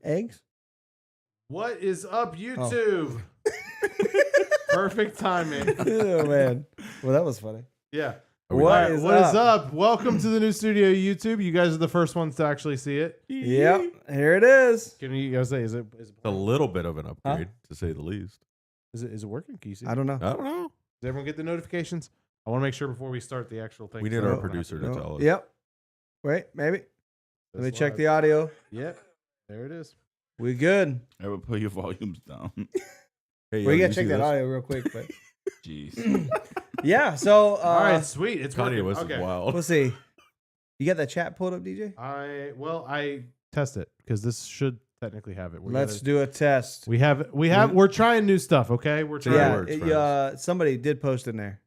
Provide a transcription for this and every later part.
eggs. What is up, YouTube? Perfect timing. Oh man, well that was funny. Yeah. What is up? Welcome to the new studio, YouTube. You guys are the first ones to actually see it. Yep, here it is. Can you guys say is it A little bit of an upgrade, to say the least. is it working? Can you see? I don't know. I don't know. Does everyone get the notifications? I want to make sure before we start the actual thing. We need So- our producer to tell us. Yep. Wait, maybe. Let me That's check live. the audio. Yep. There it is. We good. I would put your volumes down. Hey, We yo, gotta you check see that this? audio real quick, but Jeez. yeah. So All right, sweet. It's Kanye working. West Okay. is wild. we'll see. You got that chat pulled up, DJ? I test it because this should technically have it. Let's do a test. We're trying new stuff. Okay, we're trying. Yeah, works, friends. somebody did post in there.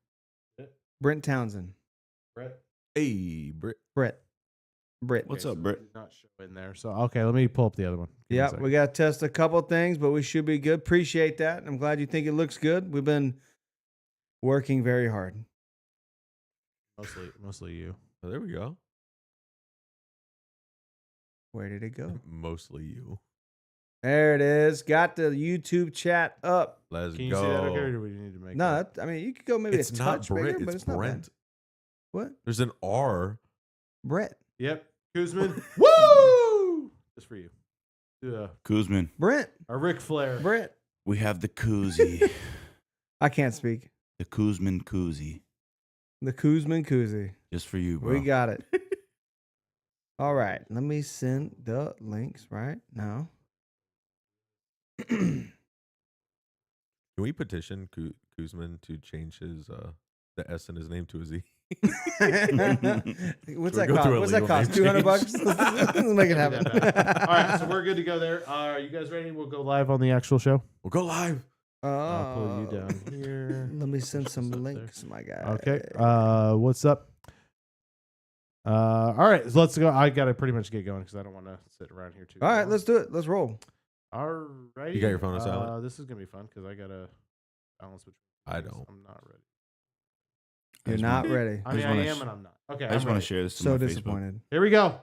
Brent Townsend. Brett. Hey, Britt. Britt. What's Okay, up, so Britt? it's not showing there. So okay, let me pull up the other one. Give me a Yeah, second. we got to test a couple things, but we should be good. Appreciate that. I'm glad you think it looks good. We've been working very hard. mostly you. Oh, there we go. Where did it go? Mostly you. There it is. Got the YouTube chat up. Let's Can you go. see that? Okay, or do we need to make? No, that? I mean you could go maybe It's a not touch Britt. bigger, but It's it's not Brent. bad. What? There's an R. Brett. Yep. Kuzman. Woo! Just for you. Do Kuzman, Brent. a Ric Flair. Brett. we have the koozie. I can't speak. The Kuzman koozie. The Kuzman koozie. Just for you, bro. We got it. All right. Let me send the links right now. Can we petition Kuzman to change his the S in his name to a Z? What's Should that we go cost? through a What's that legal cost? name $200 bucks? change? Let's make it happen. All right, so we're good to go there. Are you guys ready? We'll go live on the actual show. We'll go live. I'll pull you down here. Let me send some Up there. links, my guy. Okay. What's up? All right, so let's go. I gotta pretty much get going because I don't want to sit around here too. All right, long. let's do it. Let's roll. All right. You got your phone on silent? This is gonna be fun because I gotta balance between. I things. don't. I'm not ready. You're not ready. I mean, I wanna am sh- and I'm not. Okay. I just want want to share this to So my disappointed. Here we go.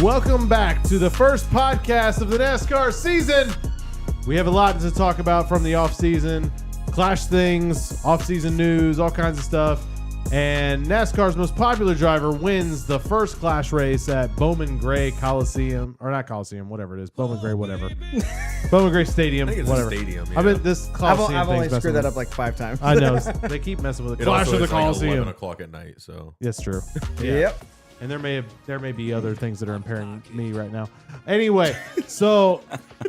Welcome back to the first podcast of the NASCAR season. We have a lot to talk about from the off-season, Clash things, off-season news, all kinds of stuff. And NASCAR's most popular driver wins the first Clash race at Bowman Gray Coliseum, or not Coliseum, whatever it is, Bowman Gray, whatever. Bowman Gray Stadium, I think it's whatever. a stadium. I mean, this Coliseum I've only thing's screwed messing that up with- like 5 times. I know. They keep messing with it. It Clash also of the is like 11 Coliseum. o'clock at night, so That's true. Yep. And there may be other things that are impairing me right now. Anyway, so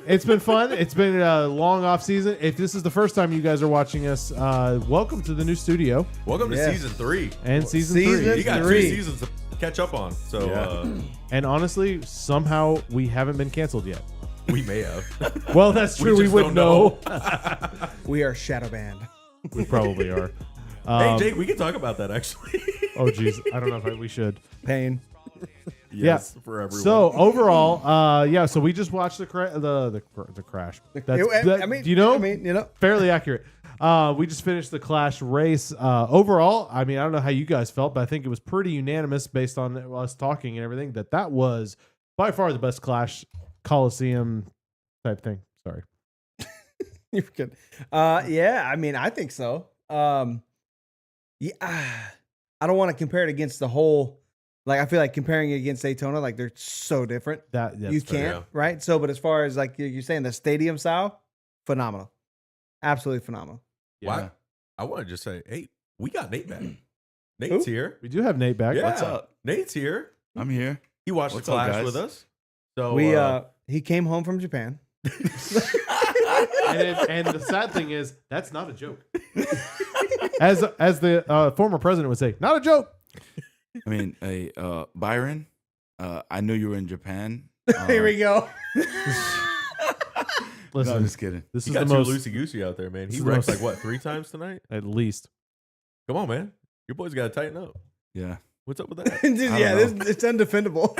it's been fun. It's been a long off season. If this is the first time you guys are watching us, welcome to the new studio welcome to Yes. season 3. and season Season 3. You got 3. 2 seasons to catch up on, so And honestly, somehow we haven't been canceled yet. we may have. Well, that's true. We just wouldn't don't know. We are shadow banned. We probably are. Hey, Jake, we can talk about that actually. Oh, geez. I don't know if we should. Pain. Yes, for everyone. So overall, yeah. So we just watched the crash. Fairly accurate. We just finished the Clash race. Overall, I mean, I don't know how you guys felt, but I think it was pretty unanimous based on us talking and everything that was by far the best Clash Coliseum type thing. Sorry. You're good. Yeah, I mean, I think so. Yeah, I don't want to compare it against the whole. Like, I feel like comparing it against Daytona, like they're so different. That's You fair. can't, right? So, but as far as like you're saying, the stadium style, phenomenal, absolutely phenomenal. Why? I want to just say, hey, we got Nate back. Nate's here. We do have Nate back. Yeah. What's up? Nate's here. I'm here. He watched What's the up, Clash guys? with us. So We he came home from Japan. And the sad thing is, that's not a joke. As the former president would say, not a joke. I mean, hey, Byron, I knew you were in Japan. Here we go. Listen, No, I'm just kidding. this he is got the too most, loosey goosey out there, man. this He is the wrecked most- like what 3 times tonight? at least. Come on, man. Your boys got to tighten up. Yeah. What's up with that? Yeah, know. it's undefendable.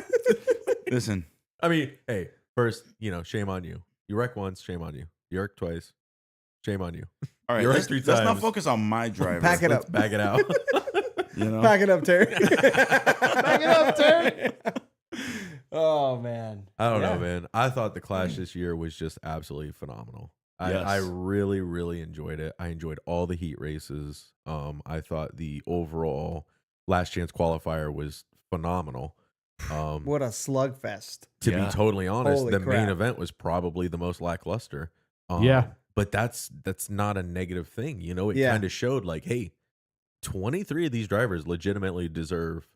Listen, I mean, hey, First, shame on you. You wreck once, shame on you. You wreck twice, shame on you. All right, You're let's, 3 let's not times. focus on my driver. Pack it up. Back it out. Pack it up, Terry. Pack it up, Terry. Oh man. I don't know, man. I thought the Clash this year was just absolutely phenomenal. I really, really enjoyed it. I enjoyed all the heat races. I thought the overall last chance qualifier was phenomenal. What a slugfest. To be totally honest, Holy the crap. main event was probably the most lackluster. Yeah. But that's not a negative thing. It Yeah. kind of showed like, hey, 23 of these drivers legitimately deserve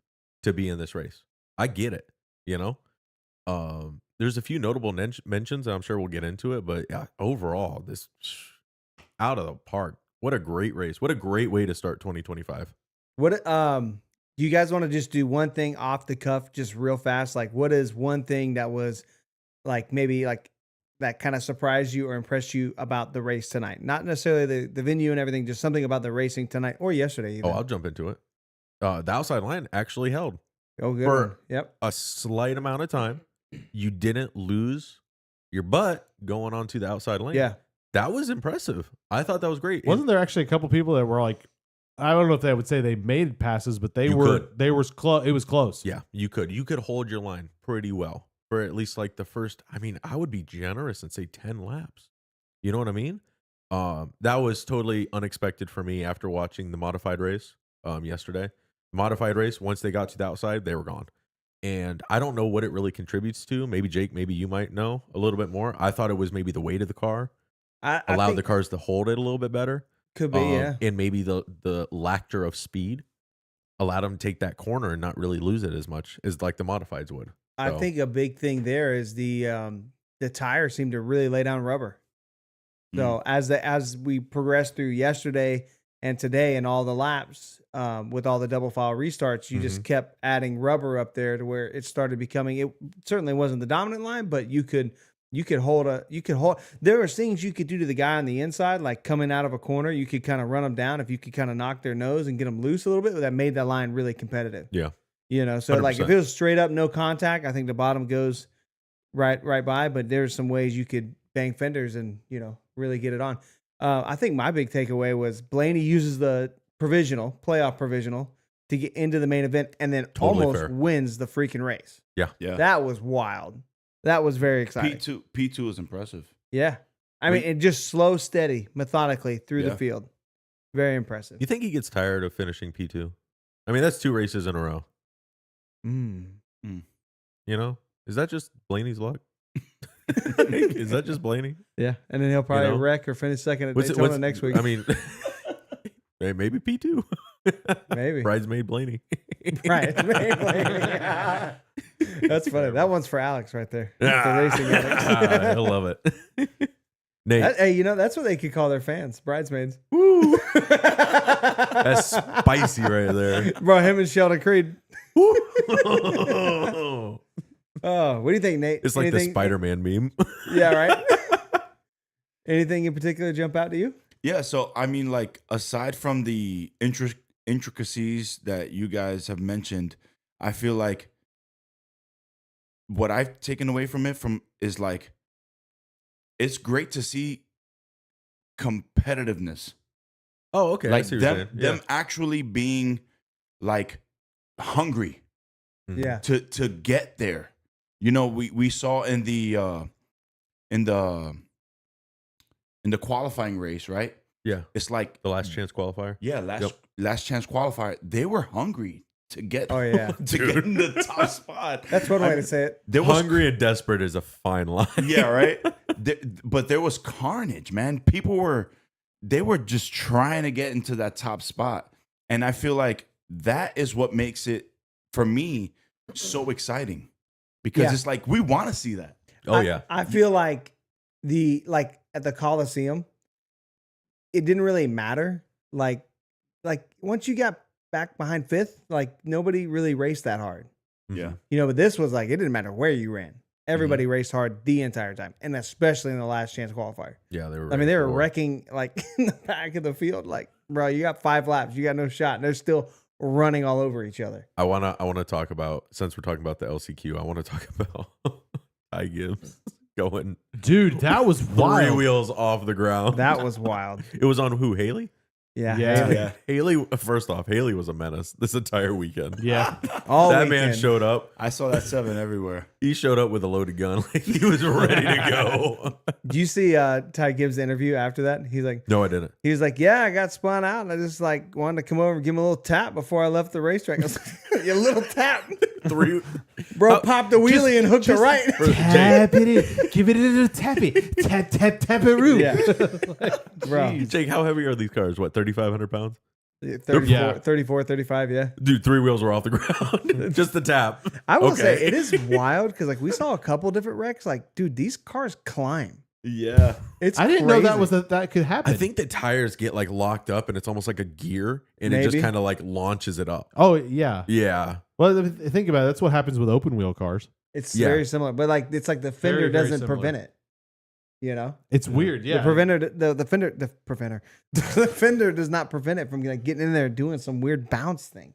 to be in this race. I get it, There's a few notable mentions, and I'm sure we'll get into it, but overall, this out of the park. What a great race. What a great way to start 2025. What do you guys want to just do one thing off the cuff, just real fast? Like, what is one thing that was like maybe like that kind of surprised you or impressed you about the race tonight? Not necessarily the venue and everything, just something about the racing tonight or yesterday. Even. Oh, I'll jump into it. The outside line actually held Oh, good. for one. Yep. a slight amount of time. You didn't lose your butt going onto the outside lane. Yeah. That was impressive. I thought that was great. Wasn't there actually a couple people that were like, I don't know if they would say they made passes, but You it was close. Yeah, you could hold your line pretty well for at least like the first. I mean, I would be generous and say 10 laps. You know what I mean? That was totally unexpected for me after watching the modified race yesterday. The modified race, once they got to the outside, they were gone. And I don't know what it really contributes to. Maybe Jake, maybe you might know a little bit more. I thought it was maybe the weight of the car I allowed think the cars to hold it a little bit better. could be, yeah. And maybe the lactor of speed allowed them to take that corner and not really lose it as much as like the modifieds would. I So, think a big thing there is the tires seem to really lay down rubber. So as we progressed through yesterday and today and all the laps with all the double file restarts, you just kept adding rubber up there to where it started becoming. It certainly wasn't the dominant line, but you could hold. There were things you could do to the guy on the inside, like coming out of a corner. You could kind of run them down if you could kind of knock their nose and get them loose a little bit. That made that line really competitive. yeah. So like if 100%. it was straight up no contact, I think the bottom goes right by. But there's some ways you could bang fenders and really get it on. I think my big takeaway was Blaney uses the playoff provisional to get into the main event and then Totally almost fair. wins the freaking race. Yeah. That was wild. That was very exciting. P2 is impressive. Yeah. I mean, it just slow, steady, methodically through the Yeah. field. Very impressive. You think he gets tired of finishing P2? I mean, that's 2 races in a row. Is that just Blaney's luck? Is that just Blaney? Yeah. And then he'll probably know? wreck or finish second at Daytona next week. I mean, maybe P2. Maybe. Bridesmaid Blaney. Right. That's funny. That one's for Alex right there. That's the racing Alex. I love it. Nate. Hey, that's what they could call their fans, bridesmaids. Woo. That's spicy right there. Bro, him and Sheldon Creed. Woo. Oh, what do you think, Nate? It's like the Spider-Man meme. Yeah, right? Anything in particular jump out to you? Yeah, so I mean, like, aside from the intricacies that you guys have mentioned, I feel like what I've taken away from it is like, it's great to see competitiveness. Oh, okay. I Like see what you're saying. them actually being like hungry Mhm. Yeah. to get there. We saw in the qualifying race, right? Yeah. It's like The last chance qualifier. last chance qualifier. They were hungry to get Oh, yeah. to get in the top spot. That's one way to say it. There was Hungry and desperate is a fine line. yeah, right. But there was carnage, man. People were just trying to get into that top spot, and I feel like that is what makes it for me so exciting because Yeah. it's like we want to see that. Oh, yeah. I feel like at the Coliseum, it didn't really matter. Like once you got back behind fifth, like nobody really raced that hard. Yeah. But this was like it didn't matter where you ran. Everybody raced hard the entire time, and especially in the last chance qualifier. Yeah, they were. I mean, they were forward. wrecking like in the back of the field. Like, bro, you got 5 laps, you got no shot, and they're still running all over each other. I wanna talk about, since we're talking about the LCQ, I want to talk about Ty Gibbs going Dude, that was 3 wild. wheels off the ground. That was wild. It was on who? Haley? Yeah. Yeah. Haley. Yeah. Haley, first off, Haley was a menace this entire weekend. Yeah. All That man weekend. showed up. I saw that 7 everywhere. He showed up with a loaded gun. Like he was ready to go. Do you see Ty Gibbs' interview after that? He's like, No, I didn't. he was like, yeah, I got spun out, and I just like wanted to come over and give him a little tap before I left the racetrack. I was like, your little tap, 3 bro, popped the wheelie and hooked it right. Tap it in. Give it a little tappy. Tap, tap, tap it root. Yeah, bro, Jake, how heavy are these cars? What, 3,500 pounds? 34, Yeah. 34, 35, yeah. Dude, 3 wheels were off the ground. Just the tap. I will Okay. say it is wild because like we saw a couple different wrecks. Like, dude, these cars climb. Yeah. It's I didn't know that crazy. was that could happen. I think the tires get like locked up and it's almost like a gear and it just Maybe. kind of like launches it up. Oh yeah. Yeah. Well, think about it. That's what happens with open wheel cars. It's Yeah. very similar, but like it's like the fender Very, very doesn't similar. prevent it. You know, It's weird. Yeah. the fender does not prevent it from like getting in there and doing some weird bounce thing.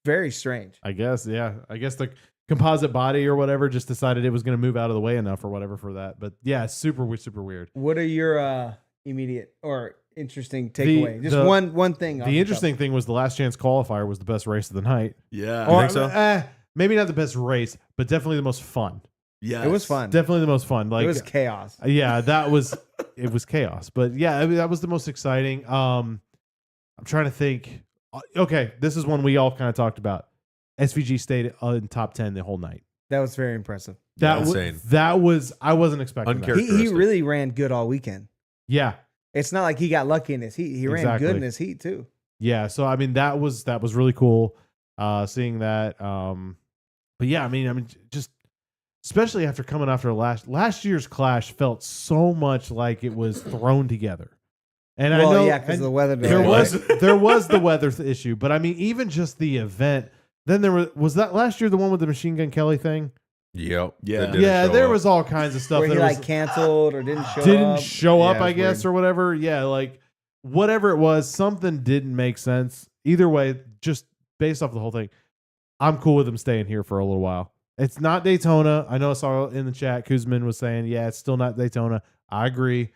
Very strange. I guess. Yeah. I guess the composite body or whatever just decided it was going to move out of the way enough or whatever for that. But yeah, super weird. What are your immediate or interesting takeaway? Just the- one thing. off The top. interesting thing was the last chance qualifier was the best race of the night. Yeah. You Or, think so? Maybe not the best race, but definitely the most fun. Yeah. It was fun. Definitely the most fun. Like it was chaos. yeah, that was it was chaos. But yeah, I mean, that was the most exciting. I'm trying to think. Okay, this is one we all kind of talked about. SVG stayed in top 10 the whole night. That was very impressive. That Insane. that was I wasn't expecting that. Uncharacteristic. He Characteristic. really ran good all weekend. Yeah. It's not like he got lucky in his heat. He ran Exactly. good in his heat too. Yeah, so I mean that was really cool seeing that. But yeah, I mean just especially after coming after last year's Clash felt so much like it was thrown together. And Well, I know yeah, because and the weather. there delay. was the weather issue, but I mean even just the event. Then there was that last year the one with the Machine Gun Kelly thing. Yep. Yeah. That didn't Yeah, show there up. was all kinds of stuff where he that like was, canceled or didn't show didn't up. show up, Yeah, I it's guess, weird. or whatever. Yeah, like whatever it was, something didn't make sense. Either way, just based off the whole thing, I'm cool with him staying here for a little while. It's not Daytona. I know I saw in the chat Kuzman was saying, yeah, it's still not Daytona. I agree.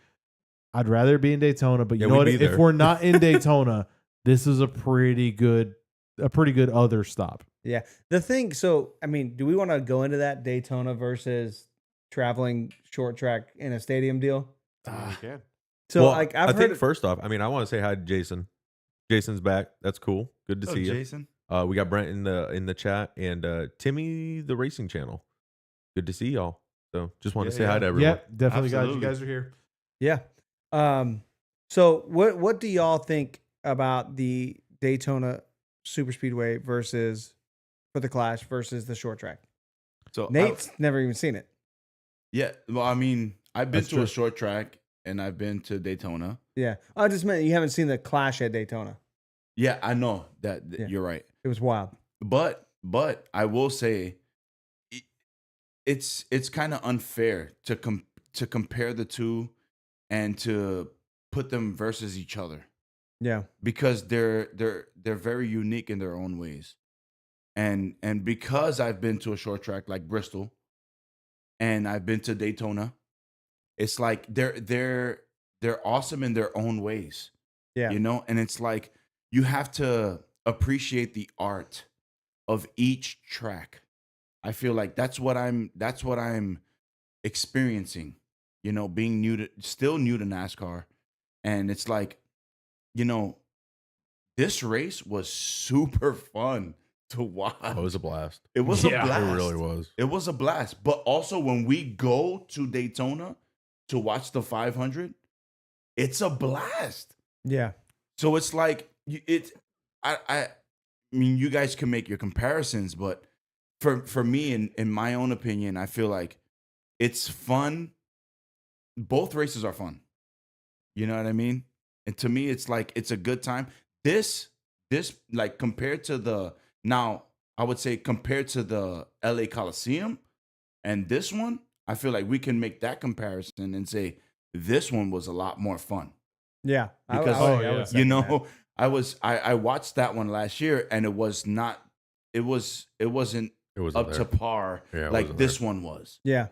I'd rather be in Daytona, but you Yeah, know we'd what? be If there. we're not in Daytona, this is a pretty good other stop. Yeah. The thing, so I mean, do we want to go into that Daytona versus traveling short track in a stadium deal? So Well, like I I've think heard first off, I mean, I want to say hi to Jason. Jason's back. That's cool. Good to Oh, see you. Jason. We got Brent in the chat and Timmy the Racing Channel. Good to see y'all. So just want to Yeah, say hi yeah. to everyone. Yep, definitely glad you Absolutely. guys are here. yeah. So what do y'all think about the Daytona Super Speedway versus for the Clash versus the short track? So Nate's never even seen it. yeah. Well, I mean, I've been That's to true. a short track and I've been to Daytona. Yeah. I just meant you haven't seen the Clash at Daytona. Yeah, I know that Yeah. you're right. It was wild. But I will say it's kind of unfair to compare the two and to put them versus each other Yeah. because they're very unique in their own ways. And because I've been to a short track like Bristol and I've been to Daytona, it's like they're awesome in their own ways. Yeah. You know, and it's like you have to appreciate the art of each track. I feel like that's what I'm experiencing, you know, being still new to NASCAR. And it's like, you know, this race was super fun to watch. Oh, it was a blast. It was Yeah, a blast. It really was. It was a blast. But also when we go to Daytona to watch the 500, it's a blast. Yeah. So it's like I mean, you guys can make your comparisons, but for me, in my own opinion, I feel like it's fun. Both races are fun. You know what I mean? And to me, it's like it's a good time. This like compared to I would say compared to the LA Coliseum and this one, I feel like we can make that comparison and say this one was a lot more fun. Yeah. Because I would you second that. know, I watched that one last year and it wasn't It was up there. to par Yeah, it like wasn't this one was. Yeah.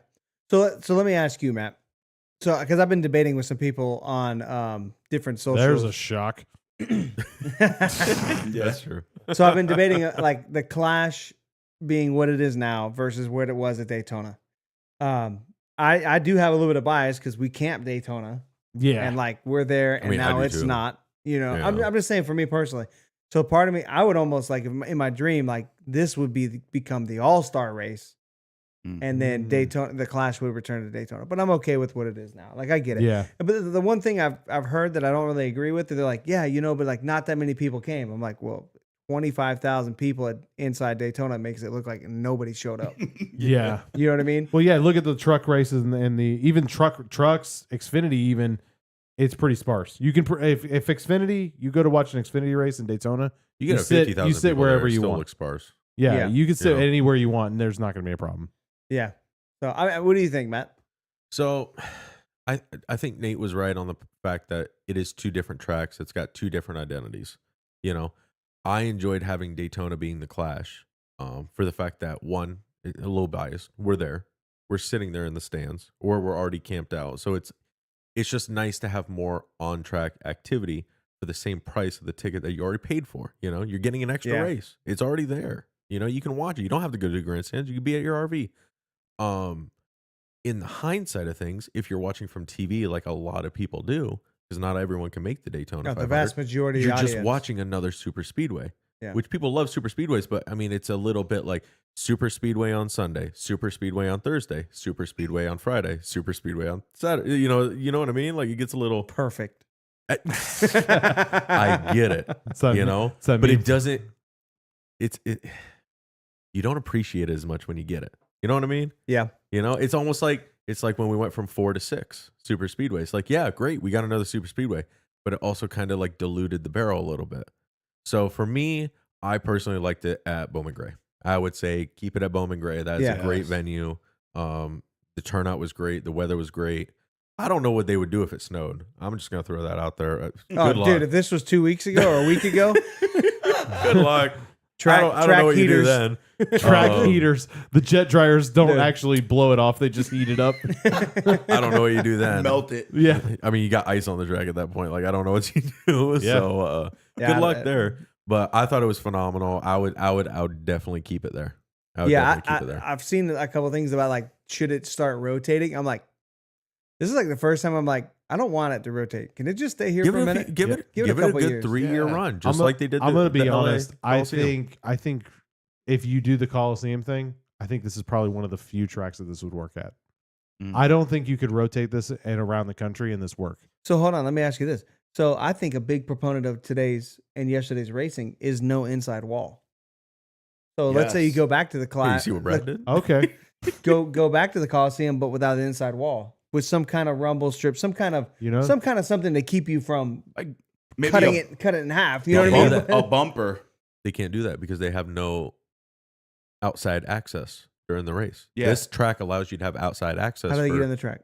So let me ask you, Matt. So because I've been debating with some people on different socials. There's a shock. That's true. So I've been debating like the Clash being what it is now versus what it was at Daytona. I do have a little bit of bias because we camped Daytona. Yeah. And like we're there, and I now do it's too. not. You know, Yeah. I'm just saying for me personally. So part of me, I would almost like in my dream, like this would become the All-Star race, and then Daytona, the Clash would return to Daytona. But I'm okay with what it is now. Like I get it. Yeah. But the one thing I've heard that I don't really agree with, they're like, yeah, but like not that many people came. I'm like, well, 25,000 people at inside Daytona makes it look like nobody showed up. Yeah. You know what I mean? Well, yeah. Look at the truck races and the even trucks, Xfinity even. It's pretty sparse. You can if Xfinity, you go to watch an Xfinity race in Daytona, You get a sit- 50,000 you sit people wherever there, it you still want. looks sparse. Yeah, Yeah. you can sit Yeah. anywhere you want, and there's not going to be a problem. Yeah. So what do you think, Matt? So I think Nate was right on the fact that it is two different tracks. It's got two different identities. You know, I enjoyed having Daytona being the Clash for the fact that, one, a little biased, we're there. We're sitting there in the stands, or we're already camped out. So it's just nice to have more on-track activity for the same price of the ticket that you already paid for. You know, you're getting an extra Yeah. race. It's already there. You know, you can watch it. You don't have to go to the grandstands. You can be at your RV. In the hindsight of things, if you're watching from TV, like a lot of people do, because not everyone can make the Daytona No, 500, the vast majority of you're the just audience. watching another super speedway, Yeah. which people love super speedways, but I mean, it's a little bit like super speedway on Sunday, super speedway on Thursday, super speedway on Friday, super speedway on Saturday. You know what I mean? Like it gets a little. Perfect. I get it, So, you know, so but it doesn't. You don't appreciate it as much when you get it. You know what I mean? Yeah. You know, it's almost like when we went from 4 to 6 super speedways. Like, yeah, great, we got another super speedway, but it also kind of like diluted the barrel a little bit. So for me, I personally liked it at Bowman Gray. I would say keep it at Bowman Gray. That's Yeah. a great venue. The turnout was great. The weather was great. I don't know what they would do if it snowed. I'm just gonna throw that out there. Good luck. Dude, if this was 2 weeks ago or a week ago, Good luck. track I don't know what heaters. you do then. track heaters. The jet dryers don't Dude. actually blow it off; they just heat it up. I don't know what you do then. Melt it. Yeah. I mean, you got ice on the track at that point. Like, I don't know what you do. Yeah. So, Yeah, good luck there. But I thought it was phenomenal. I would definitely keep it there. I would Yeah, definitely keep it there. I've seen a couple things about like should it start rotating. I'm like, this is like the first time I'm like, I don't want it to rotate. Can it just stay here Give for a it minute? give it Give a it a couple good years. 3-year Yeah. run, just I'm like they did. I'm going to be the LA honest. I Coliseum. think if you do the Coliseum thing, I think this is probably one of the few tracks that this would work at. Mm. I don't think you could rotate this and around the country and this work. So hold on, let me ask you this. So I think a big proponent of today's and yesterday's racing is no inside wall. So let's say you Yes. go back to the Hey, you class. see what Brad did? Okay. Go back to the Coliseum, but without an inside wall, with some kind of rumble strip, some kind of something to keep you from Like maybe cut it in half. You know Yeah, what I all mean? that- a bumper. They can't do that because they have no outside access during the race. Yeah. This track allows you to have outside access. How do they for get on the track?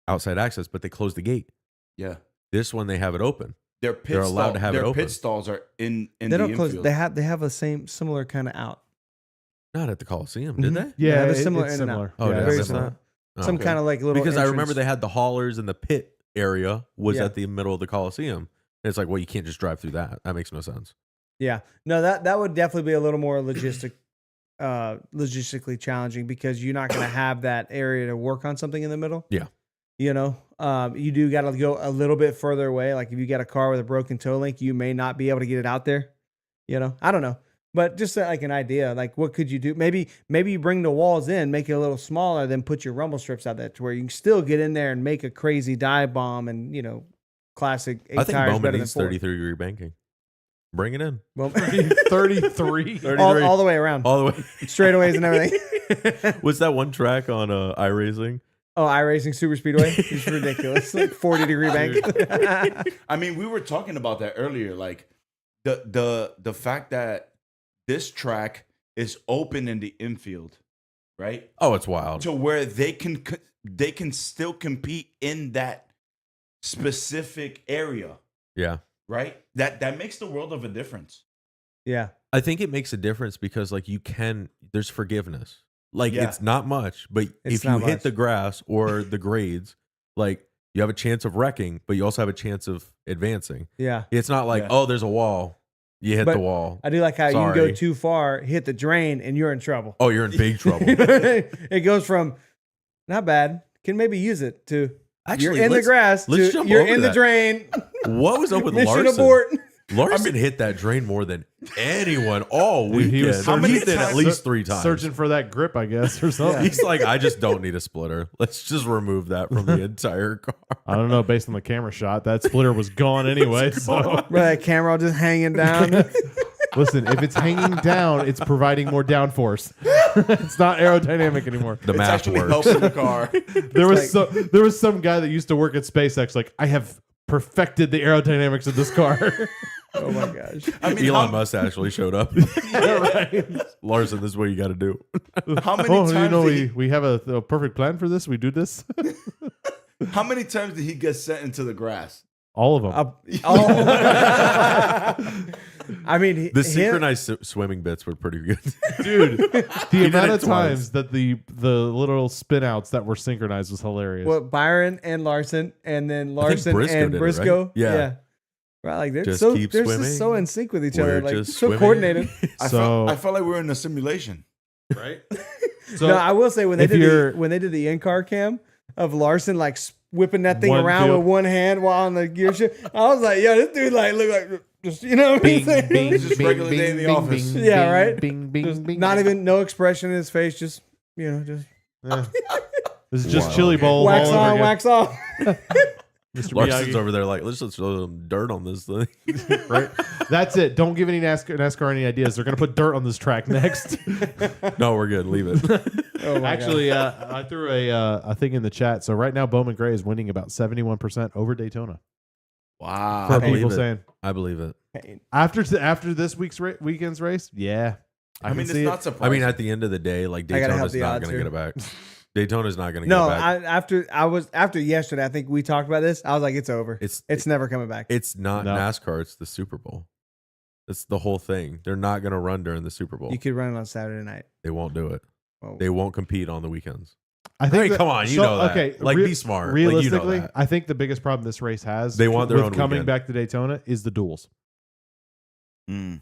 outside access, but they close the gate. Yeah. This one they have it open. Their pit They're allowed to have it their open. pit stalls are in They the don't close. infield. They have a similar kind of out. Not at the Coliseum, did Mhm. they? Yeah, Yeah, it's similar it's in and out. similar. Oh, yeah, did I very miss similar. that? Oh, Some okay. kind of like little Because I remember entrance. they had the haulers and the pit area was Yeah. at the middle of the Coliseum. And it's like, well, you can't just drive through that. That makes no sense. Yeah, no, that would definitely be a little more logistically challenging because you're not going to have that area to work on something in the middle. Yeah. You know, you do got to go a little bit further away. Like if you got a car with a broken toe link, you may not be able to get it out there. You know, I don't know, but just like an idea, like what could you do? Maybe you bring the walls in, make it a little smaller, then put your rumble strips out there to where you can still get in there and make a crazy dive bomb and classic eight I think tires Bowman better than needs 4. 33-degree banking. Bring it in. Well, 33. all the way around, All the way. straightaways and everything. What's that one track on iRacing? Oh, iRacing Super Speedway. It's ridiculous. Like 40-degree bank. I mean, we were talking about that earlier. Like the fact that this track is open in the infield, right? Oh, it's wild. To where they can still compete in that specific area, Yeah. right? That makes the world of a difference. Yeah. I think it makes a difference because like there's forgiveness. Like Yeah. it's not much, but It's if you not hit much. the grass or the grades, like you have a chance of wrecking, but you also have a chance of advancing. Yeah. It's not like, Yeah. oh, there's a wall. You hit But the wall. I do like how you can go Sorry. too far, hit the drain, and you're in trouble. Oh, you're in big trouble. It goes from not bad, can maybe use it, to Actually, you're in the let's- grass, let's to jump you're over in the that. drain. What was up with Mission Larson? abort. Larson hit that drain more than anyone all Dude, weekend. he was How many He did at times- least 3 times. Searching for that grip, I guess, or something. He's like, I just don't need a splitter. Let's just remove that from the entire car. I don't know. Based on the camera shot, that splitter was gone anyway. So Bro, that camera all just hanging down. listen, if it's hanging down, it's providing more downforce. It's not aerodynamic anymore. The It's math actually works. helping the car. There was some guy that used to work at SpaceX. Like, I have perfected the aerodynamics of this car. Oh my gosh. I mean, Elon Musk actually showed up. Larson, this is what you got to do. how many Oh, times you know, did we have a perfect plan for this. We do this. how many times did he get sent into the grass? All of them. I mean, The him- synchronized swimming bits were pretty good. Dude, the did amount it of twice. times that the little spin outs that were synchronized was hilarious. What, Byron and Larson, and then Larson Briscoe and did it, Briscoe. right? Yeah. Right, like they're Just so keep they're swimming. just so in sync with each We're other, like just so swimming. coordinated. I So- felt like we were in a simulation. Right? So No, I will say when if you're- they did the in-car cam of Larson like whipping that thing One around field. with one hand while on the gear shift, I was like, yo, this dude like look like just what I'm bing, saying? bing, It's just bing, regular day in bing, the bing, office. bing, Yeah, bing, right? Bing, bing, Just bing. not even no expression in his face, just just Yeah. This is just Wow. chili bowl wax all over on, again. wax off. Mr. Larson's Miyagi. over there like, let's just throw some dirt on this thing. Right? That's it. Don't give any NASCAR any ideas. They're going to put dirt on this track next. No, we're good. Leave it. Oh my Actually, I threw a thing in the chat. So right now, Bowman Gray is winning about 71% over Daytona. Wow. For I believe people it. saying I believe it. God. after this weekend's race, yeah, I can mean, it's see not it. surprising. I mean, at the end of the day, like I gotta have Daytona's the not odds going to here. get it back. Daytona's not going to get No, it back. after yesterday, I think we talked about this. I was like, it's over. It's never coming back. It's not No. NASCAR. It's the Super Bowl. That's the whole thing. They're not going to run during the Super Bowl. You could run it on Saturday night. They won't do it. Well, They won't compete on the weekends. I Hey, that- come on, you know that. Okay, Like, be smart. Like, you know Realistically, that. I think the biggest problem this race has They want their with own coming weekend. back to Daytona is the duels. Mm.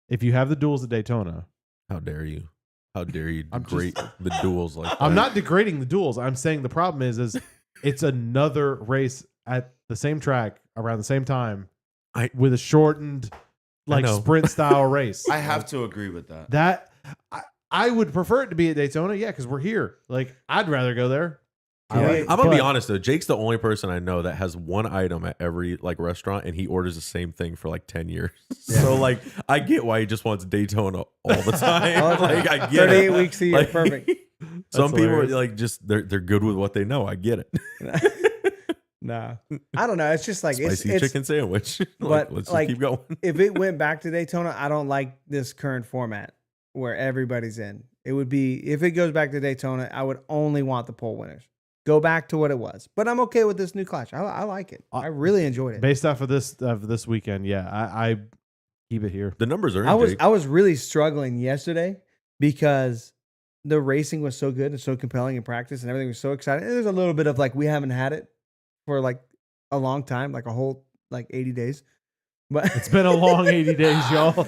If you have the duels at Daytona, How dare you? How dare you I'm degrade the duels like that? I'm not degrading the duels. I'm saying the problem is it's another race at the same track around the same time with a shortened like know. sprint style race. I have to agree with that. That I would prefer it to be at Daytona, yeah, because we're here. Like I'd rather go there. Yeah. I'm gonna be But- honest though. Jake's the only person I know that has one item at every like restaurant, and he orders the same thing for like 10 years. So like, I get why he just wants Daytona all the time. All the time. Like, I get 38 it. weeks a year, Like, perfect. Some people are hilarious. like just they're good with what they know. I get it. Nah, I don't know. It's just like Spicy it's chicken sandwich. but, Like, let's just like, keep going. if it went back to Daytona, I don't like this current format where everybody's in. It would be if it goes back to Daytona, I would only want the pole winners. Go back to what it was. But I'm okay with this new clash. I like it. I really enjoyed it. Based off of this weekend, yeah, I keep it here. The numbers are in, Jake. I was really struggling yesterday because the racing was so good and so compelling in practice and everything was so exciting. And there's a little bit of like we haven't had it for like a long time, like a whole like 80 days. But It's been a long 80 days, y'all.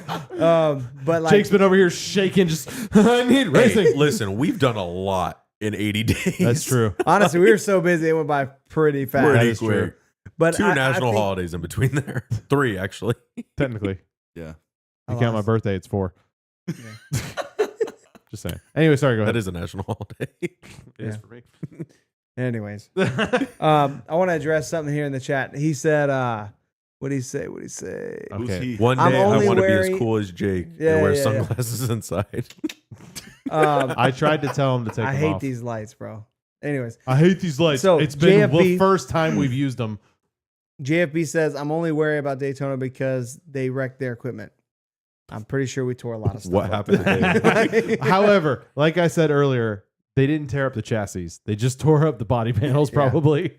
but like Jake's been over here shaking, just I need Hey, racing. listen, we've done a lot in 80 days. That's true. honestly, we were so busy it went by pretty fast. Pretty is quick. true. But Two I national think holidays in between there. 3 actually. Technically, Yeah. I you count my lost. birthday, it's 4. Just saying. Anyway, sorry, go ahead. That is a national holiday. It is Yeah. for me. Anyways, I want to address something here in the chat. He said, "What did he say? What did he say?" Who's Okay. he? One day I'm I only want to be wearing- as cool as Jake Yeah, and wear yeah, yeah. sunglasses inside. I tried to tell him to take them hate off. these lights, bro. Anyways, I hate these lights. So, It's been the JFB first time we've used them. JFB says, "I'm only worried about Daytona because they wrecked their equipment." I'm pretty sure we tore a lot of stuff. What up. happened today? However, like I said earlier, they didn't tear up the chassis. They just tore up the body panels, Yeah. probably.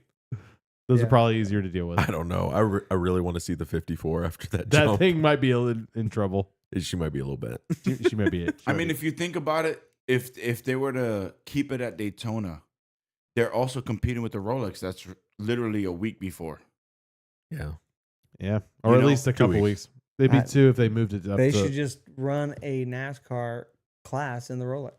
Those Yeah. are probably easier to deal with. I don't know. I really want to see the 54 after that That jump. thing might be in trouble. She might be a little bit. She may be it. I mean, if you think about it, if they were to keep it at Daytona, they're also competing with the Rolex. That's literally a week before. Yeah. Yeah, or at least a 2 couple weeks. They'd be I- 2 if they moved it up. They to, should just run a NASCAR class in the Rolex.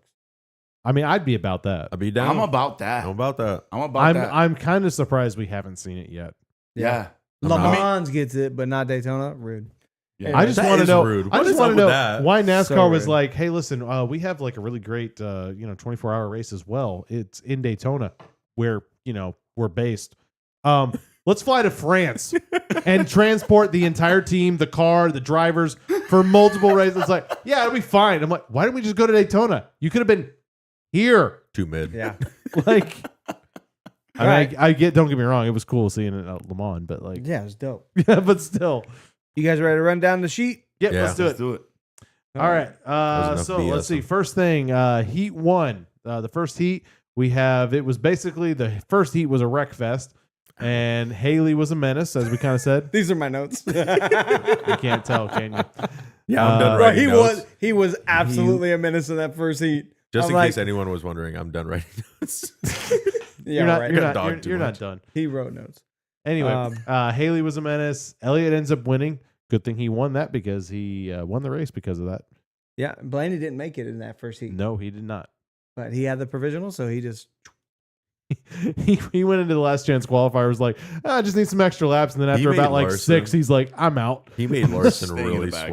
I mean, I'd be about that. I'll be down. I'm about that. I'm about that. I'm about that. I'm kind of surprised we haven't seen it yet. Yeah. Le I mean- Mans gets it, but not Daytona. Rude. Yeah. I just That want to is know. rude. I What just is want up to with know that? why NASCAR So was rude. like, "Hey, listen, we have like a really great, 24-hour race as well. It's in Daytona, where we're based. Let's fly to France and transport the entire team, the car, the drivers for multiple races. It's like, yeah, it'll be fine. I'm like, why didn't we just go to Daytona? You could have been here. Too mid. Yeah. Like, I mean, Right. I get. Don't get me wrong, it was cool seeing it at Le Mans, but like, Yeah, it was dope. yeah, but still, You guys ready to run down the sheet? yeah, Yeah. let's do Let's it. do it. All right. enough So BS. let's see. First thing, Heat 1. The first heat we have. It was basically the first heat was a wreck fest, and Haley was a menace, as we kind of said. These are my notes. You can't tell, can you? Yeah, I'm done Bro, writing notes. he was absolutely a menace in that first heat. Just I'm in like- case anyone was wondering, I'm done writing notes. Yeah, you're not. right. You're Got not. dogged You're, too you're not much. done. He wrote notes. Anyway, Haley was a menace. Elliott ends up winning. Good thing he won that because he won the race because of that. Yeah, Blaney didn't make it in that first heat, No, he did not. but he had the provisional, so he just He went into the last chance qualifier. Was like, I just need some extra laps, and then He after made about like Larson. 6, he's like, I'm out, He made Larson Staying in the really bag.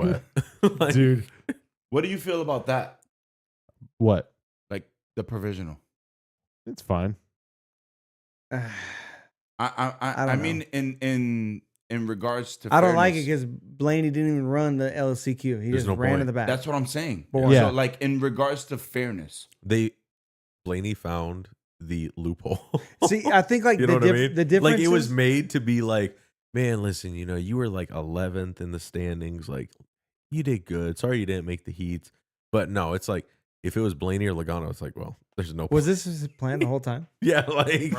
sweat. Like, dude. What do you feel about that? What? Like the provisional? It's fine. I don't mean, in regards to, I don't like it fairness, because Blaney didn't even run the LCQ. He There's just no ran point. in the back. that's what I'm saying. Boring. Yeah. So, like, in regards to fairness, Blaney found the loophole. See, I think like You know what I mean? the difference Like it was is- made to be like, man, listen, you were like 11th in the standings. Like you did good. Sorry you didn't make the heats. But no, it's like if it was Blaney or Logano, it's like, well, there's no. was this his plan the whole time? Yeah, like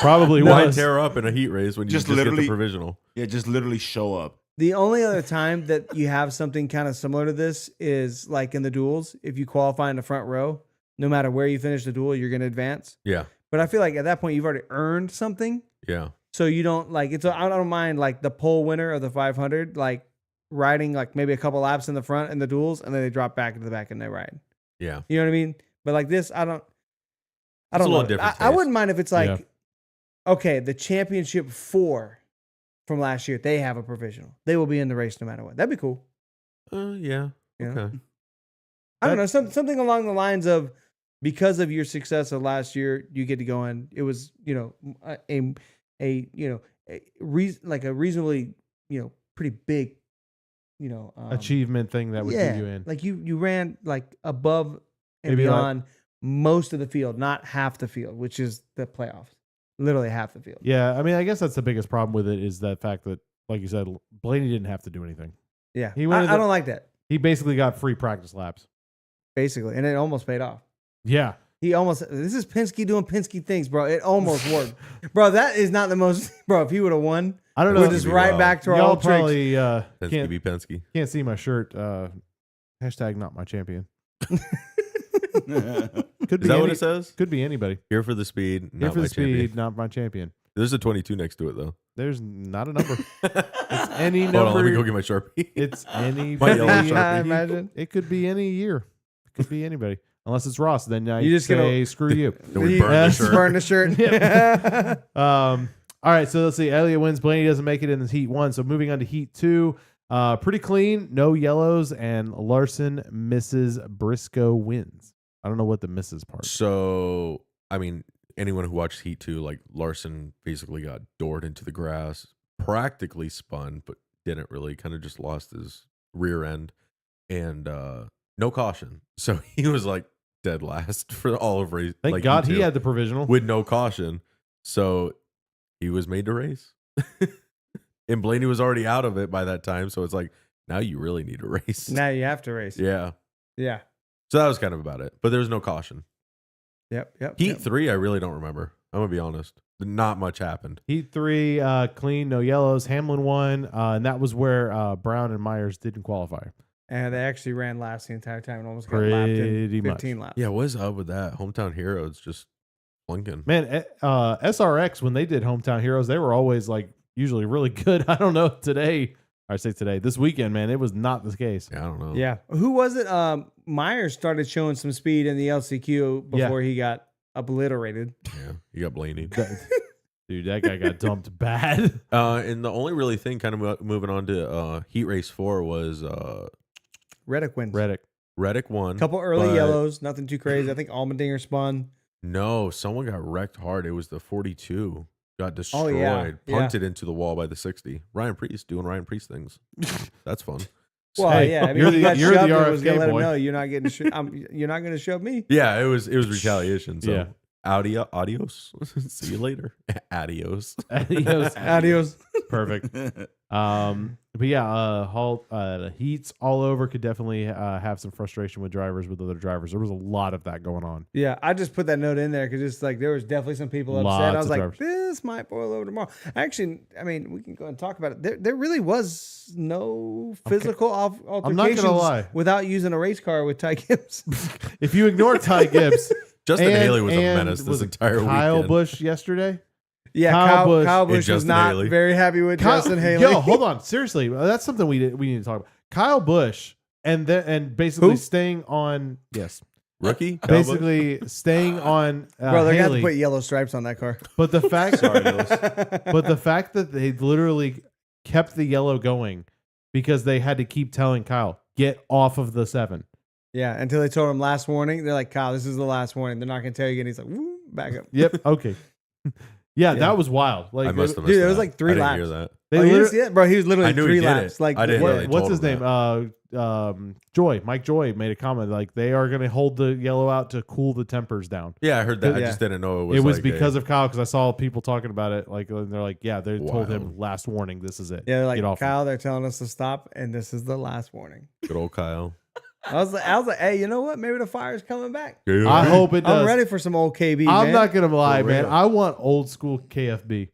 Probably why was. tear up in a heat race when you Just just get the literally- provisional? yeah, just literally show up. The only other time that you have something kind of similar to this is like in the duels. If you qualify in the front row, no matter where you finish the duel, you're going to advance. Yeah, But I feel like at that point you've already earned something, yeah. so you don't like it's. I don't mind like the pole winner of the 500, like riding like maybe a couple laps in the front in the duels, and then they drop back into the back and they ride. Yeah. You know what I mean? But like this, I don't. I It's a don't little know. different I taste. wouldn't mind if it's like, Yeah. okay, the championship 4 from last year, they have a provisional. They will be in the race no matter what. That'd be cool. Yeah. You know? Okay. I don't know, something along the lines of because of your success of last year, you get to go in. It was a reasonably pretty big Achievement thing that would get you in. Like you ran like above and Maybe like- beyond most of the field, not half the field, which is the playoffs. Literally half the field. Yeah, I mean, I guess that's the biggest problem with it is that fact that, like you said, Blaney didn't have to do anything. Yeah, He went I don't like that He basically got free practice laps. basically, and it almost paid off. Yeah. He almost. This is Penske doing Penske things, bro. It almost worked, bro. That is not the most, bro. If he would have won, I don't we're know. just be right wild. back to our Y'all old tricks. probably Penske can't, be Penske. can't see my shirt. Hashtag not my champion. Could Is be that what any- it says? Could be anybody. Here for the speed, Here not for my the speed, champion. not my champion. There's a 22 next to it though. There's not a number. It's any Hold on, let me number. go get my Sharpie. It's any. My yellow Sharpie. I imagine. It could be any year. It could be anybody. Unless it's Ross, then I You just say gonna- screw you. Then we He- burn the Yes. shirt. Burn the shirt. All right, so let's see. Elliott wins. Blaney doesn't make it in this heat 1. So moving on to heat 2. Pretty clean, no yellows, and Larson misses. Briscoe wins. I don't know what the misses part. So, I mean, anyone who watched Heat 2, like Larson basically got doored into the grass, practically spun, but didn't really, kind of just lost his rear end and no caution. So he was like dead last for all of race. Thank like God Heat he 2, had the provisional. with no caution. So he was made to race. And Blaney was already out of it by that time. So it's like, now you really need to race. Now you have to race. Yeah. Yeah. So that was kind of about it. But there was no caution. Yep. Heat 3, I really don't remember. I'm going to be honest. Not much happened. Heat 3, clean, no yellows. Hamlin won, and that was where Brown and Myers didn't qualify. And they actually ran last the entire time and almost got lapped in Pretty 15 laps. Yeah, what's up with that? Hometown Heroes just flunking. Man, SRX, when they did Hometown Heroes, they were always like usually really good. I don't know today. I say today, this weekend, man, it was not the case. Yeah, I don't know. Yeah. Who was it? Myers started showing some speed in the LCQ before he got obliterated. Yeah, you got Blaney. Dude, that guy got dumped bad. And the only really thing kind of moving on to Heat Race 4 was Reddick wins. Reddick won. Couple early but yellows, nothing too crazy. I think Allmendinger spun. No, someone got wrecked hard. It was the 42. Got destroyed. yeah. Punted into the wall by the 60. Ryan Priest doing Ryan Priest things. That's fun. Well, Hey, yeah. I mean, you're he the- got you're the shoved. It was gonna RFK let him boy. know you're not getting. You're not going to shove me. Yeah, it was retaliation. So Yeah. adios. See you later. Adios. Adios. Adios. Perfect. But yeah, heats all over could definitely have some frustration with drivers, with other drivers. There was a lot of that going on. Yeah, I just put that note in there because it's like there was definitely some people upset. Lots I was of like, drivers. this might boil over tomorrow. Actually, I mean, we can go and talk about it. There really was no physical altercations I'm not gonna lie. without using a race car with Ty Gibbs. If you ignore Ty Gibbs, Justin and- Haley was a and menace this was it entire Kyle weekend. Busch yesterday. Yeah, Kyle Kyle Busch Busch and was Justin not Haley. very happy with Justin Haley. Yo, hold on. Seriously, that's something we need to talk about. Kyle Busch and basically Who? staying on Rookie? Kyle Busch? basically staying on Bro, they're gonna have Haley. to put yellow stripes on that car. But the fact, but the fact that they literally kept the yellow going because they had to keep telling Kyle, get off of the 7. Yeah, until they told him last warning. They're like, Kyle, this is the last warning. They're not gonna tell you again. He's like, woo, back up. Yep. Okay. Yeah, that was wild. Like, I must have Dude, missed it was that. like 3 I didn't laps. hear that. they Oh, you didn't literally- see it? Bro, he was literally I knew he 3 did laps. it. Like, I didn't. what- They what's told his him name? Joy. Mike Joy made a comment like they are going to hold the yellow out to cool the tempers down. Yeah, I heard that. I Yeah. just didn't know it was. It was like because of Kyle, because I saw people talking about it. Like, and they're like, yeah, they told him Wild. last warning, this is it. Yeah, they're like, Get off him. Kyle, they're telling us to stop, and this is the last warning. good old Kyle. I was like, hey, you know what? Maybe the fire's coming back. I hope it does. I'm ready for some old KB. I'm man. not gonna lie, For man. real. I want old school KFB.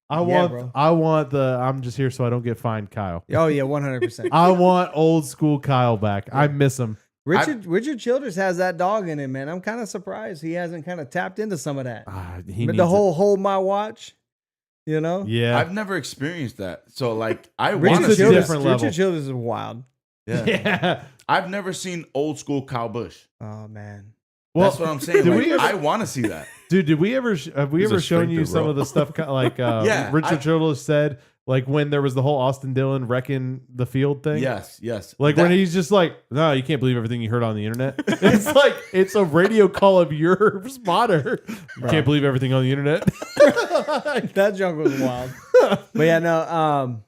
bro. I want the I'm just here so I don't get fined, Kyle. Oh yeah, 100%. I want old school Kyle back. I miss him. Richard Childress has that dog in him, man. I'm kind of surprised he hasn't kind of tapped into some of that. He But needs the whole hold my watch, you know. yeah. I've never experienced that. So like I want Richard's to a see different that. level. Richard Childress is wild. Yeah. yeah. I've never seen old school Kyle Busch. Oh man. Well, That's what I'm saying. did Like, we ever- I want to see that. dude, have we ever shown strength you of some rope. of the stuff like Yeah, Richard Childress said, like when there was the whole Austin Dillon wrecking the field thing? Yes. Like That- when he's just like, no, you can't believe everything you heard on the internet. It's like it's a radio call of your spotter. You can't believe everything on the internet. That junk was wild. But yeah, no.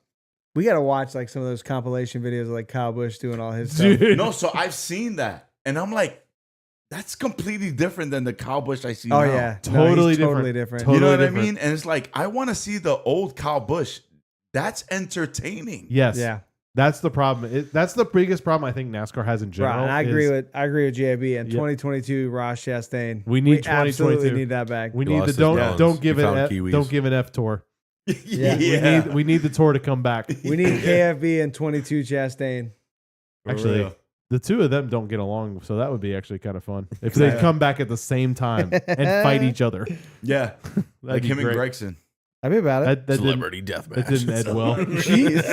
We gotta watch like some of those compilation videos of like Kyle Busch doing all his stuff. Dude. No, so I've seen that, and I'm like, that's completely different than the Kyle Busch I see Oh now. yeah, Totally he's different. Totally different. Totally You know what different. I mean? And it's like I want to see the old Kyle Busch. That's entertaining. Yes. Yeah, That's the problem. That's the biggest problem I think NASCAR has in general. right. And I is agree with JB. And Yep. 2022 Ross Chastain. We need absolutely 2022. need that back. We He need lost the his don't balance. give He it found F, Kiwis. don't give an F tour. Yeah. We need the tour to come back. We need KFB and 22 Chastain. Actually, the two of them don't get along, so that would be actually kind of fun if they Yeah. come back at the same time and fight each other. Yeah, That'd like be him great. and Gregson. I'd be about it. That didn't, Celebrity deathmatch. that didn't end well. Jeez.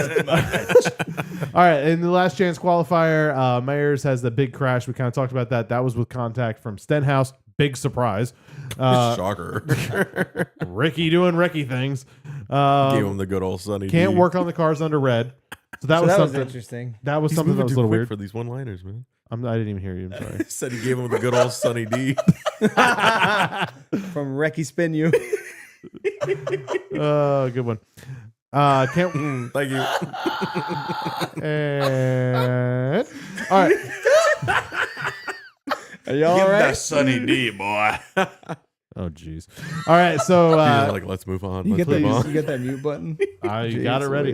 All right, in the last chance qualifier, Myers has the big crash. We kind of talked about that. That was with contact from Stenhouse. Big surprise. Shocker. Ricky doing Ricky things. Gave him the good old Sunny Can't D. work on the cars under red. So that So was that was something. interesting. That was He's something that moving was a too little quick weird. for these one-liners, man. I didn't even hear you. I'm sorry. Said he gave him the good old Sunny D. From Recky Spin You. Good one. Can't. Thank you. And, all right. Are y'all Give all him that right? Sunny D, boy. Oh, jeez. All right. So Like, let's move on. You Let's get, move that, on. you get that mute button? you got it Jeez ready.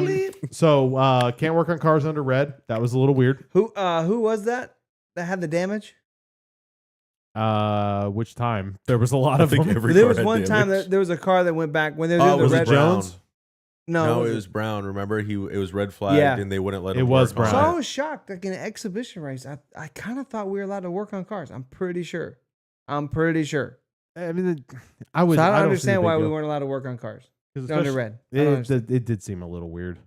Louise. So can't work on cars under red. That was a little weird. Who was that had the damage? Which time? There was a lot I of think them. every There car was had one time damage. that there was a car that went back when they were Oh, doing was the it red. Brown? Jones? No, was it was Brown. Remember, it was red flagged, Yeah. and they wouldn't let It him. was work on So Brown. I was shocked. Like in an exhibition race, I kind of thought we were allowed to work on cars. I'm pretty sure. I mean, I So was. I don't see the understand big why we deal. weren't allowed to work on cars. 'Cause They're under especially- red. I don't understand. It did seem a little weird.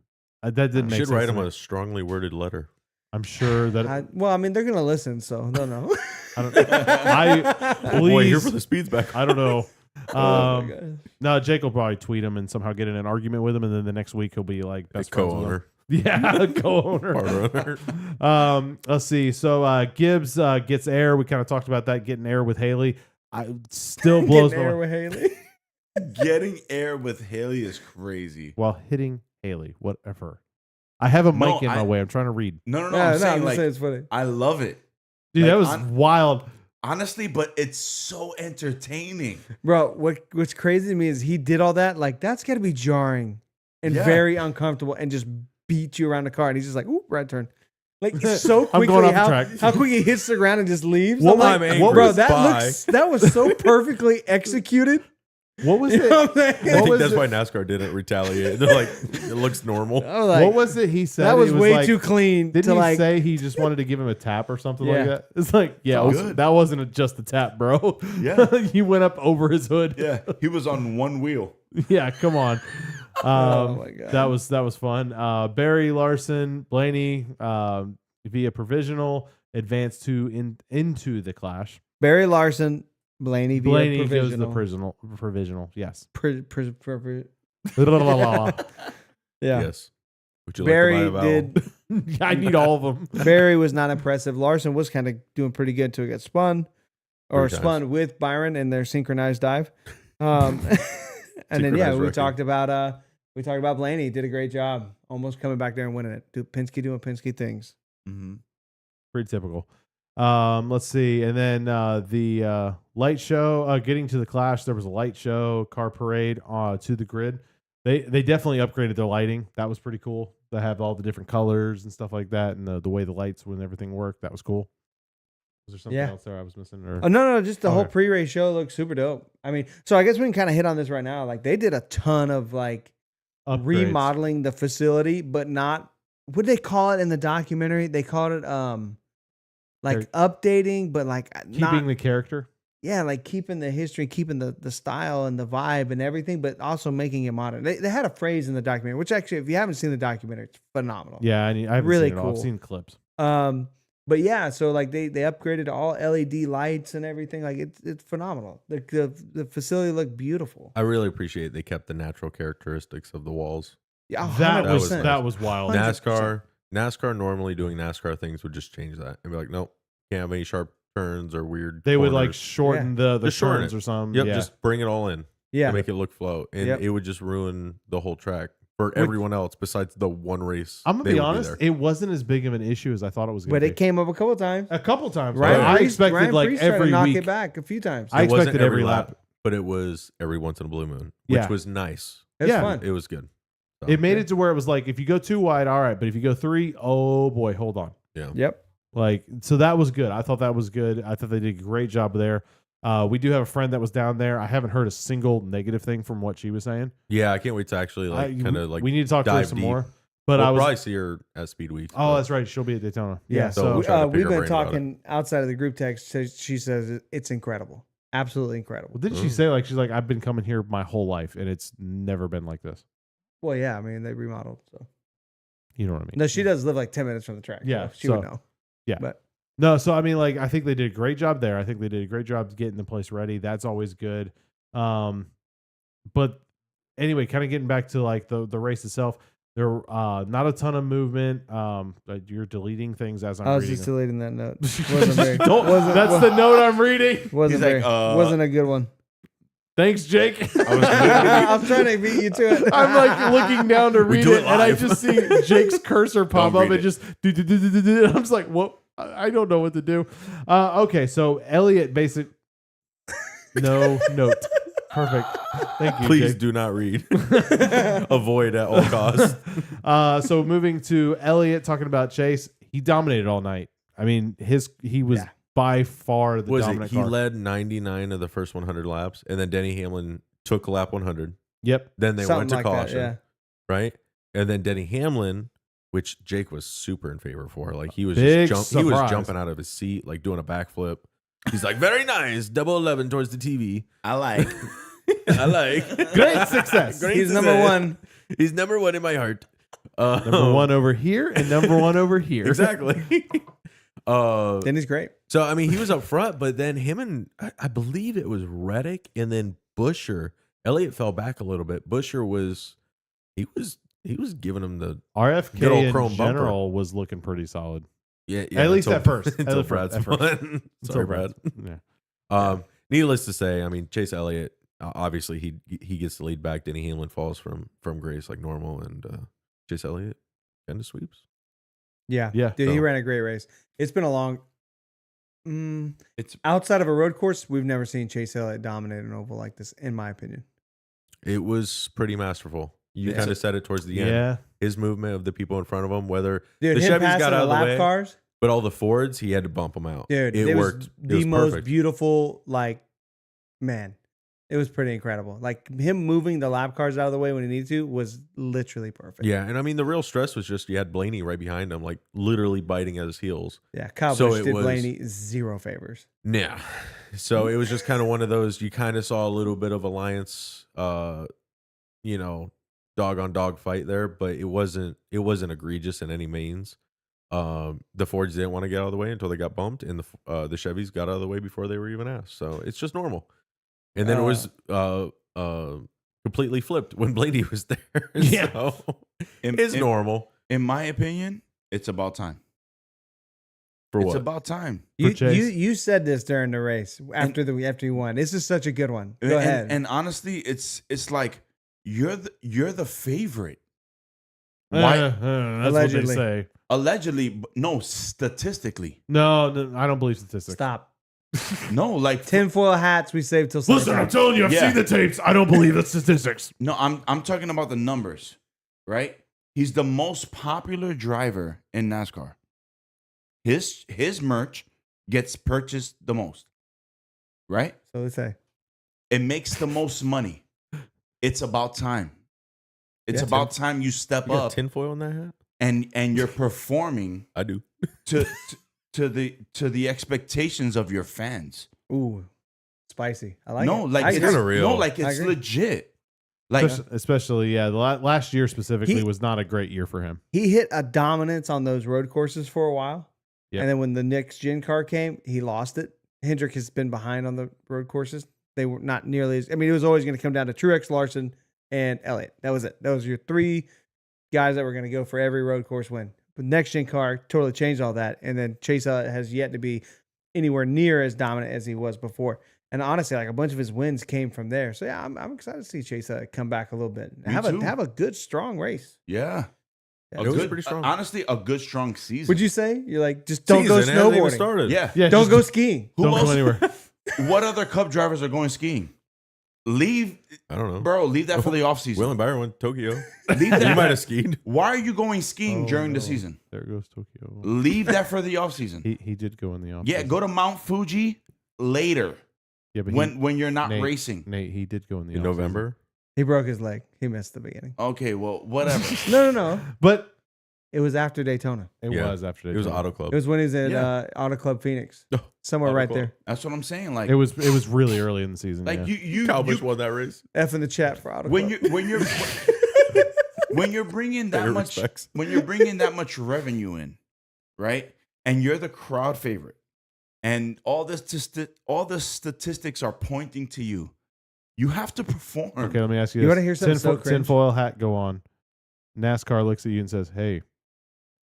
That didn't make Should sense. write to him me. a strongly worded letter. I'm sure that Well, I mean, they're gonna listen, so they'll know. I don't. I Oh boy, here please. for the speeds back. I don't know. Oh my God. No, Jake will probably tweet him and somehow get in an argument with him, and then the next week he'll be like The best friends with him. co-owner. Yeah, co-owner. Part owner. Let's see. So Gibbs gets air. We kind of talked about that getting air with Haley. I still blows Getting my air with Haley. Getting air with Haley is crazy. while hitting Haley. Whatever. I have a No, mic in my way. I'm trying to read. No, No, I'm I'm saying just like saying it's funny. I love it. Dude, Like, that was I'm- wild. Honestly, but it's so entertaining. Bro, what's crazy to me is he did all that. Like, that's got to be jarring and Yeah. very uncomfortable and just beat you around the car. And he's just like, ooh, right turn. Like, so I'm quickly, going off the how, track. how quick he hits the ground and just leaves. What I'm was- like, I'm angry bro, as that pie. that was so perfectly executed. What was You it? know what I'm saying? I think was that's it? why NASCAR didn't retaliate. They're like, it looks normal. I was like, What was it he said? that was It way like- too clean Didn't to he like. say he just wanted to give him a tap or something Yeah. like that? It's like, yeah, all good. that wasn't just a tap, bro. Yeah. You went up over his hood. Yeah, he was on one wheel. Yeah, come on. Oh my God. That was fun. Barry Larson, Blaney, via provisional, advanced into the clash. Barry Larson, Blaney via Blaney goes provisional. the provisional. Yes. Yeah. Yes. Would you Barry like to buy a vowel? did. I need all of them. Barry was not impressive. Larson was kind of doing pretty good until he got spun, or 3 times. spun with Byron in their synchronized dive. And then Synchronized we wrecking. talked about Blaney. Did a great job, almost coming back there and winning it. Penske doing Penske things. Mm-hmm. Pretty typical. Let's see. And then the light show, getting to the clash, there was a light show, car parade to the grid. They definitely upgraded their lighting. That was pretty cool. They have all the different colors and stuff like that, and the way the lights and everything worked. That was cool. Was there something Yeah. else there I was missing? Or Oh no, just the whole Okay. pre-race show looks super dope. I mean, so I guess we can kind of hit on this right now. Like they did a ton of like upgrades. remodeling the facility, but not what did they call it in the documentary? They called it like updating, but like keeping not the character. yeah, like keeping the history, keeping the style and the vibe and everything, but also making it modern. They had a phrase in the documentary, which actually, if you haven't seen the documentary, it's phenomenal. Yeah, I haven't Really seen it all. I've cool. seen clips. But yeah, so like they upgraded all LED lights and everything. Like it's phenomenal. The facility looked beautiful. I really appreciate they kept the natural characteristics of the walls. Yeah, That 100%. was nice. that was wild. 100%. NASCAR normally doing NASCAR things would just change that and be like, nope, can't have any sharp turns or weird. They would like corners. shorten the Just shorten turns it. or something. Yep, Yeah. just bring it all in Yeah, to make it look flow, and Yep. it would just ruin the whole track for everyone else besides the one race. I'm gonna they be would honest, there. it wasn't as big of an issue as I thought it was. Gonna but be. it came up a couple times. a couple times. Ryan I Preece- expected Ryan like Preece tried to every knock week. it back a few times. I It wasn't expected every lap. but it was every once in a blue moon, which Yeah. was nice. It's yeah. fun. It was good. So, It made it to where it was like if you go 2 wide, all right, but if you go 3, oh boy, hold on. Yep. Like so that was good. I thought that was good. I thought they did a great job there. We do have a friend that was down there. I haven't heard a single negative thing from what she was saying. Yeah, I can't wait to actually kind of like we need to talk to her dive some deep. more. But we'll I was probably see her at Speed Week. oh, but- that's right. She'll be at Daytona. Yeah. So So we'll try to pick we've her been brain about it. talking outside of the group text. She says it's incredible, absolutely incredible. well, didn't she say like she's like I've been coming here my whole life and it's never been like this. Well, yeah, I mean they remodeled. So You know what I mean? no, she does live like 10 minutes from the track. Yeah, so she would so- know. yeah. but No, so I mean, like I think they did a great job there. I think they did a great job getting the place ready. That's always good. But anyway, kind of getting back to like the race itself, there not a ton of movement. You're deleting things as I'm I was reading. just them. deleting that note. Wasn't very. Don't- wasn't, that's the note I'm reading. Wasn't He's very. like, wasn't a good one. Thanks, Jake. I'm trying to beat you to it. I'm like looking down to We read do it, it and I live. just see Jake's cursor pop Don't up read and it. just do. I'm just like, what? I don't know what to do. Okay, so Elliot basic. No note. Perfect. Thank you. Please Jake. do not read. Avoid at all costs. So moving to Elliot talking about Chase, he dominated all night. I mean, he was Yeah. by far the Was it? dominant He car. led 99 of the first 100 laps, and then Denny Hamlin took lap 100. Yep. Then they Something went to like that, caution. yeah. right? And then Denny Hamlin, which Jake was super in favor for. Like he was Big he was surprise. jumping out of his seat, like doing a backflip. He's like, very nice, 11 towards the TV. I like. I like. Great success. Great He's success. number one. He's number one in my heart. Number one over here and number one over here. Exactly. Then he's great. So I mean, he was up front, but then him and I believe it was Reddick and then Buescher. Elliott fell back a little bit. Buescher was giving him the RFK Good old in chrome bumper. general was looking pretty solid. yeah. At least until- at first. Until At Brad's first. won. Sorry, Brad. Yeah. Needless to say, I mean, Chase Elliott, obviously he gets the lead back. Denny Hamlin falls from grace like normal, and Chase Elliott kind of sweeps. Yeah. Yeah. Dude, he So- ran a great race. It's been a long. It's Outside of a road course, we've never seen Chase Elliott dominate an oval like this, in my opinion. It was pretty masterful. You Yeah. kind of said it towards the end. Yeah. His movement of the people in front of him, whether Dude, the him Chevys passing got out of the lap way, cars, but all the Fords, he had to bump them out. dude, it worked. was It the was most perfect. beautiful. Like, man, it was pretty incredible. Like him moving the lap cars out of the way when he needed to was literally perfect. Yeah, and I mean the real stress was just you had Blaney right behind him, like literally biting at his heels. Yeah. Kyle So Busch it did was- Blaney zero favors. Yeah. So it was just kind of one of those, you kind of saw a little bit of alliance, dog on dog fight there, but it wasn't egregious in any means. The Fords didn't want to get out of the way until they got bumped, and the Chevys got out of the way before they were even asked. So it's just normal. And then it was completely flipped when Blaney was there. Yeah. So in, it's in- normal. In my opinion, it's about time. For It's what? about time. Chase. You said this during the race after you won. This is such a good one. Go ahead. And honestly, it's like you're the favorite. Why? That's Allegedly. what they say. Allegedly, no, statistically. No, I don't believe statistics. Stop. No, like Tinfoil hats we saved till Listen, I'm summertime. telling you, I've Yeah. seen the tapes. I don't believe the statistics. no, I'm talking about the numbers, right? He's the most popular driver in NASCAR. His merch gets purchased the most, right? So they say. It makes the most money. It's about time. It's Yeah. about time you step You got up tinfoil in that hat? and you're performing I do. to the expectations of your fans. Ooh, spicy. I like No, it. like I it's agree. kinda real. No, like I it's agree. legit. Like Especially, yeah. The last year specifically He- was not a great year for him. He hit a dominance on those road courses for a while. Yep. And then when the next gen car came, he lost it. Hendrick has been behind on the road courses. They were not nearly as, I mean, it was always going to come down to Truex, Larson, and Elliott. That was it. That was your three guys that were going to go for every road course win. But next gen car totally changed all that. And then Chase Elliott has yet to be anywhere near as dominant as he was before. And honestly, like a bunch of his wins came from there. So yeah, I'm excited to see Chase Elliott come back a little bit. Me Have too. a good, strong race. yeah. It was pretty strong. Honestly, a good strong season. Would you say? You're like, just don't go Season hasn't even snowboarding. started. Yeah. Yeah, Don't just go skiing. Who don't else? go anywhere. What other Cup drivers are going skiing? Leave, I don't know. bro. Leave that for the offseason. Will and Byron went to Tokyo. Leave that. You might have skied. Why are you going skiing Oh, during the no. season? There goes Tokyo. Leave that for the offseason. He did go in the office. Yeah, go to Mount Fuji later Yeah, but when you're not Nate, racing. Nate, he did go in the In off-season. November. He broke his leg. He missed the beginning. Okay, well, whatever. No. But It was after Daytona. it Yeah. was after It was Daytona. Auto Club. It was when he was in Yeah. Auto Club Phoenix. Oh, Somewhere Auto right Club. there. That's what I'm saying. Like, It was really early in the season. like yeah. you Kyle Busch won that race. F in the chat for Auto when Club. when you're bringing that Fair much respects. when you're bringing that much revenue in, right? And you're the crowd favorite, and all the statistics are pointing to you. You have to perform. Okay, let me ask you You this. wanna hear something so cringe? Tinfoil hat go on. NASCAR looks at you and says, "Hey,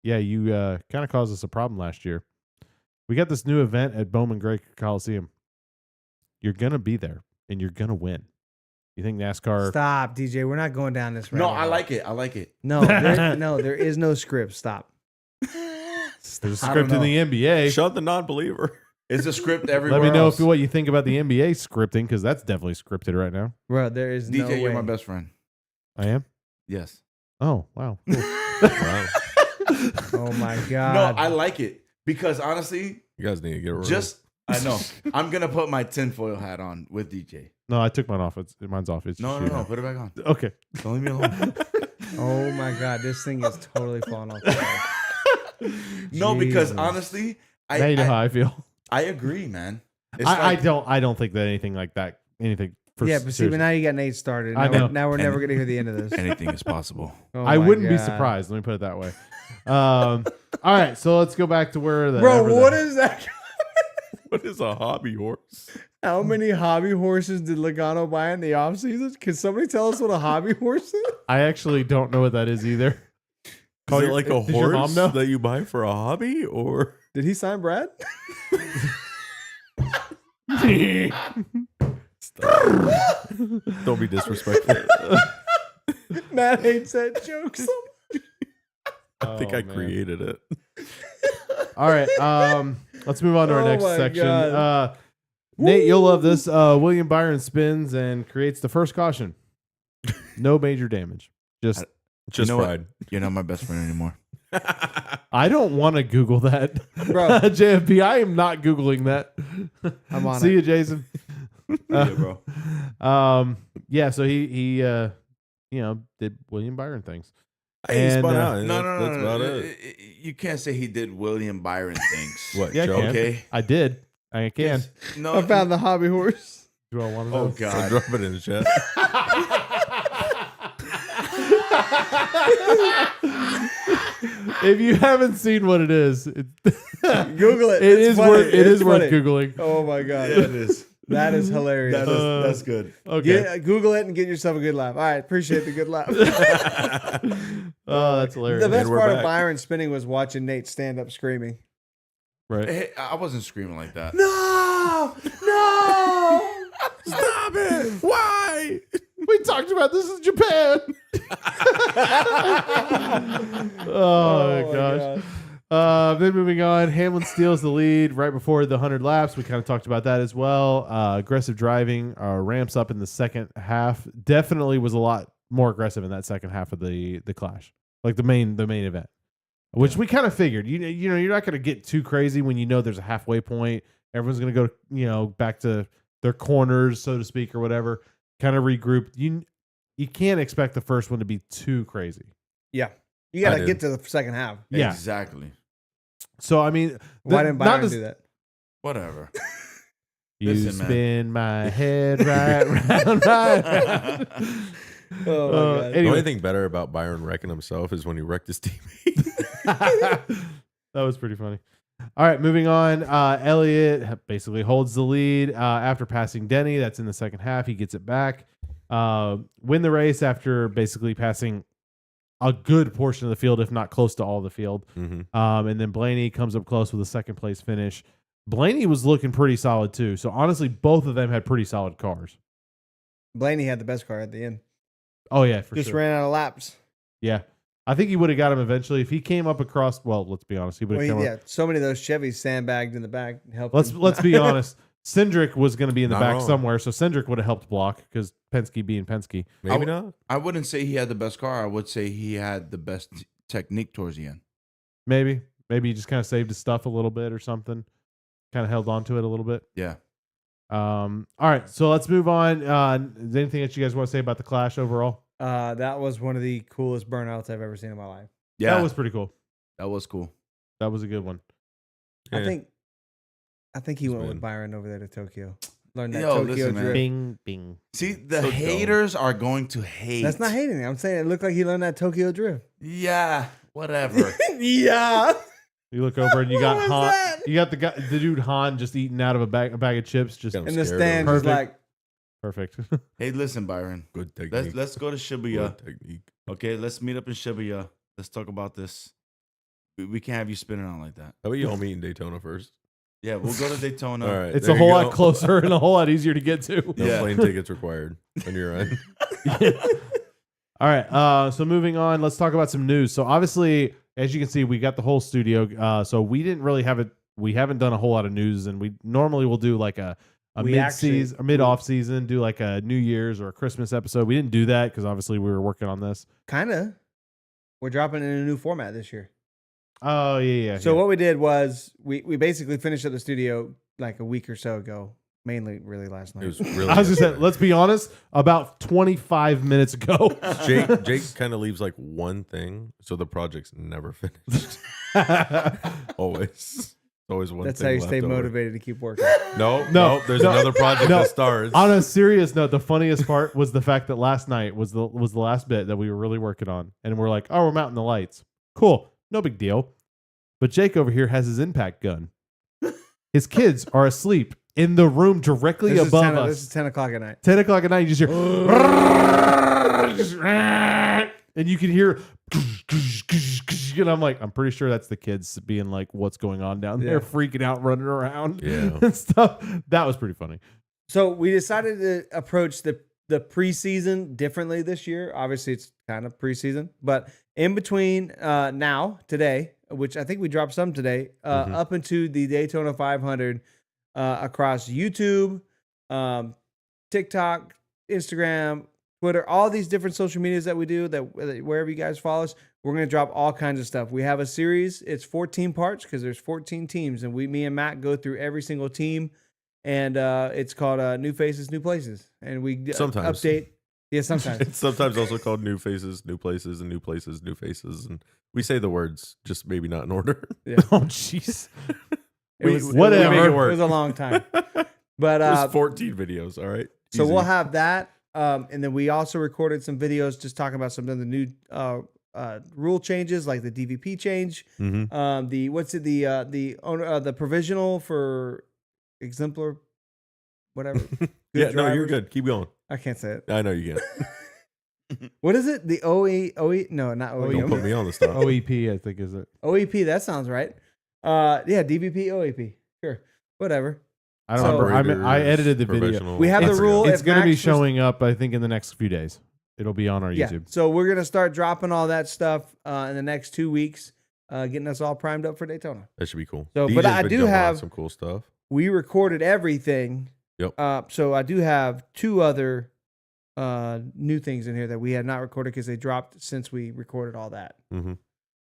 yeah, you kind of caused us a problem last year. We got this new event at Bowman Gray Coliseum. You're gonna be there and you're gonna win. You think NASCAR? Stop, DJ. We're not going down this road. No, I like it. I like it. No, there is no script. Stop. There's a I don't script in know. the NBA. Shut the non-believer. It's a script everywhere. Let me know else. what you think about the NBA scripting because that's definitely scripted right now. Bro, there is no DJ, way. you're my best friend. I am. Yes. Oh wow. Cool. Wow. Oh my No, God. I like it because honestly, You guys need to get a room. I know I'm gonna put my tinfoil hat on with DJ. No, I took mine off. Mine's off. It's No, just you. put it back on. Okay. Don't leave me alone. Oh my God, this thing is totally falling off the track. No, because Jesus. honestly, Now you know how I feel. I agree, man. It's I like, don't think that anything like that, anything. Yeah, but see, but now you got Nate started. I know. Now we're never going to hear the end of this. anything is possible. Oh I my wouldn't be God. surprised. Let me put it that way. All right, so let's go back to where the Bro, what is that? What is a hobby horse? How many hobby horses did Logano buy in the off season? Can somebody tell us what a hobby horse is? I actually don't know what that is either. Is it like a does your mom horse know? that you buy for a hobby, or Did he sign Brad? don't be disrespectful? Matt hates that joke so much. I think I created it. All right, let's move on to our Oh next my section. God. Nate, you'll love this. William Byron spins and creates the first caution. No major damage. Just Just You know what? fried. You're not my best friend anymore. I don't want to Google that, Bro. JFP. I am not Googling that. I'm on See it. you, Jason. Yeah, bro. Yeah. So he did William Byron things. Hey, he And, spun uh, out. No, That's about no. it. You can't say he did William Byron things. What? Yeah, I Joe? can. Okay. I did. I can. No. I found the hobby horse. Do I want to Oh know? So God. drop it in the chat. If you haven't seen what it is, Google it. it It's is funny. worth It's worth funny. googling. Oh my God. Yeah, it is. That is hilarious. That's good. Okay. Google it and get yourself a good laugh. All right. Appreciate the good laugh. Oh, that's hilarious. The best And we're part of back. Byron spinning was watching Nate stand up screaming. Right. Hey, I wasn't screaming like that. No! No! Stop it! Why? We talked about this in Japan. Oh, my gosh. Then moving on, Hamlin steals the lead right before the 100 laps. We kind of talked about that as well. Aggressive driving ramps up in the second half. Definitely was a lot more aggressive in that second half of the clash, like the main event, which we kind of figured. You know, you're not going to get too crazy when you know there's a halfway point. Everyone's going to go, back to their corners, so to speak, or whatever. Kind of regroup. You can't expect the first one to be too crazy. Yeah. You got I to did. get to the second half. Yeah. Exactly. So I mean, Why didn't not Byron just- do that? Whatever. You Listen, man. spin my head right round, right round. Oh, my God. The Anyway, only thing better about Byron wrecking himself is when he wrecked his teammate. that was pretty funny. All right, moving on. Elliott basically holds the lead after passing Denny. That's in the second half. He gets it back. Win the race after basically passing a good portion of the field, if not close to all the field. Mm-hmm. And then Blaney comes up close with a second place finish. Blaney was looking pretty solid too. So honestly, both of them had pretty solid cars. Blaney had the best car at the end. Oh yeah, for Just sure. ran out of laps. Yeah. I think he would have got him eventually if he came up across. Well, let's be honest. He would Well, have come yeah, up. so many of those Chevys sandbagged in the back and helped. Let's him. be honest. Cindric was going to be in the Not back wrong. somewhere, so Cindric would have helped block because Penske being Penske. Maybe not. I wouldn't say he had the best car. I would say he had the best technique towards the end. Maybe he just kind of saved his stuff a little bit or something. Kind of held on to it a little bit. Yeah. All right, so let's move on. Is there anything that you guys want to say about the clash overall? That was one of the coolest burnouts I've ever seen in my life. Yeah. That was pretty cool. That was cool. That was a good one. I Yeah. think he went been- with Byron over there to Tokyo. Learned that Yo, Tokyo listen, man. drift. Bing, bing. See, the So dumb. haters are going to hate. That's not hating. I'm saying it looked like he learned that Tokyo drift. Yeah. Whatever. Yeah. You look over and you What got was Han. that? You got the dude Han just eating out of a bag of chips. Just Got him In the scared stand, of just Perfect. like, perfect. Hey, listen, Byron. Good technique. Let's go to Shibuya. Good technique. Okay, let's meet up in Shibuya. Let's talk about this. We can't have you spinning on like that. How about you all meet in Daytona first? Yeah, we'll go to Daytona. All right. It's there a you whole go. lot closer and a whole lot easier to get to. No Yeah. plane tickets required on your end. All right. So moving on, let's talk about some news. So obviously, as you can see, we got the whole studio. So we didn't really have it. We haven't done a whole lot of news, and we normally will do like a We mid-season, actually- or mid-off season, do like a New Year's or a Christmas episode. We didn't do that because obviously we were working on this. kind of. We're dropping in a new format this year. Oh yeah. So what we did was we basically finished up the studio like a week or so ago. mainly really last night. It was really. I was just saying, let's be honest, about 25 minutes ago. Jake kind of leaves like one thing, so the project's never finished. Always one. That's thing how you left stay over. motivated to keep working. No. There's another project that starts. On a serious note, the funniest part was the fact that last night was the last bit that we were really working on, and we're like, oh, we're mounting the lights. Cool, no big deal. But Jake over here has his impact gun. His kids are asleep in the room directly This is above 10 us. This is 10 o'clock at night. 10 o'clock at night, you just hear, and you can hear, and I'm like, I'm pretty sure that's the kids being like, what's going on down there, Yeah. freaking out, running around, Yeah. and stuff. That was pretty funny. So we decided to approach the preseason differently this year. Obviously, it's kind of preseason, but in between today, which I think we dropped some today, up into the Daytona 500 across YouTube, TikTok, Instagram, Twitter, all these different social medias that we do, that wherever you guys follow us, we're going to drop all kinds of stuff. We have a series. It's 14 parts because there's 14 teams, and me and Matt go through every single team. And it's called New Faces, New Places. And we Sometimes. update. Yeah, sometimes. It's sometimes also called New Faces, New Places, and New Places, New Faces. And we say the words, just maybe not in order. Yeah. Oh, jeez. Whatever. We make it It work. was a long time. But There's 14 videos, all right? so Easy. we'll have that. And then we also recorded some videos just talking about some of the new rule changes, like the DVP change. Mhm. The provisional for exemplar, whatever. Yeah, no, you're drivers. good. Keep going. I can't say it. I know you can. What is it? The OE? No, not OE. Don't put me on the spot. OEP, I think, is it? OEP. That sounds right. Yeah, DVP, OEP. Sure, whatever. I don't remember. I edited the video. Professional. We have the It's- rule. It's if going to be Max was- showing up, I think, in the next few days. It'll be on our Yeah. YouTube. So we're gonna start dropping all that stuff in the next 2 weeks, getting us all primed up for Daytona. That should be cool. So, DJ's but I been do jumping on have- some cool stuff. We recorded everything. Yep. So I do have 2 other new things in here that we had not recorded because they dropped since we recorded all that. Mm-hmm.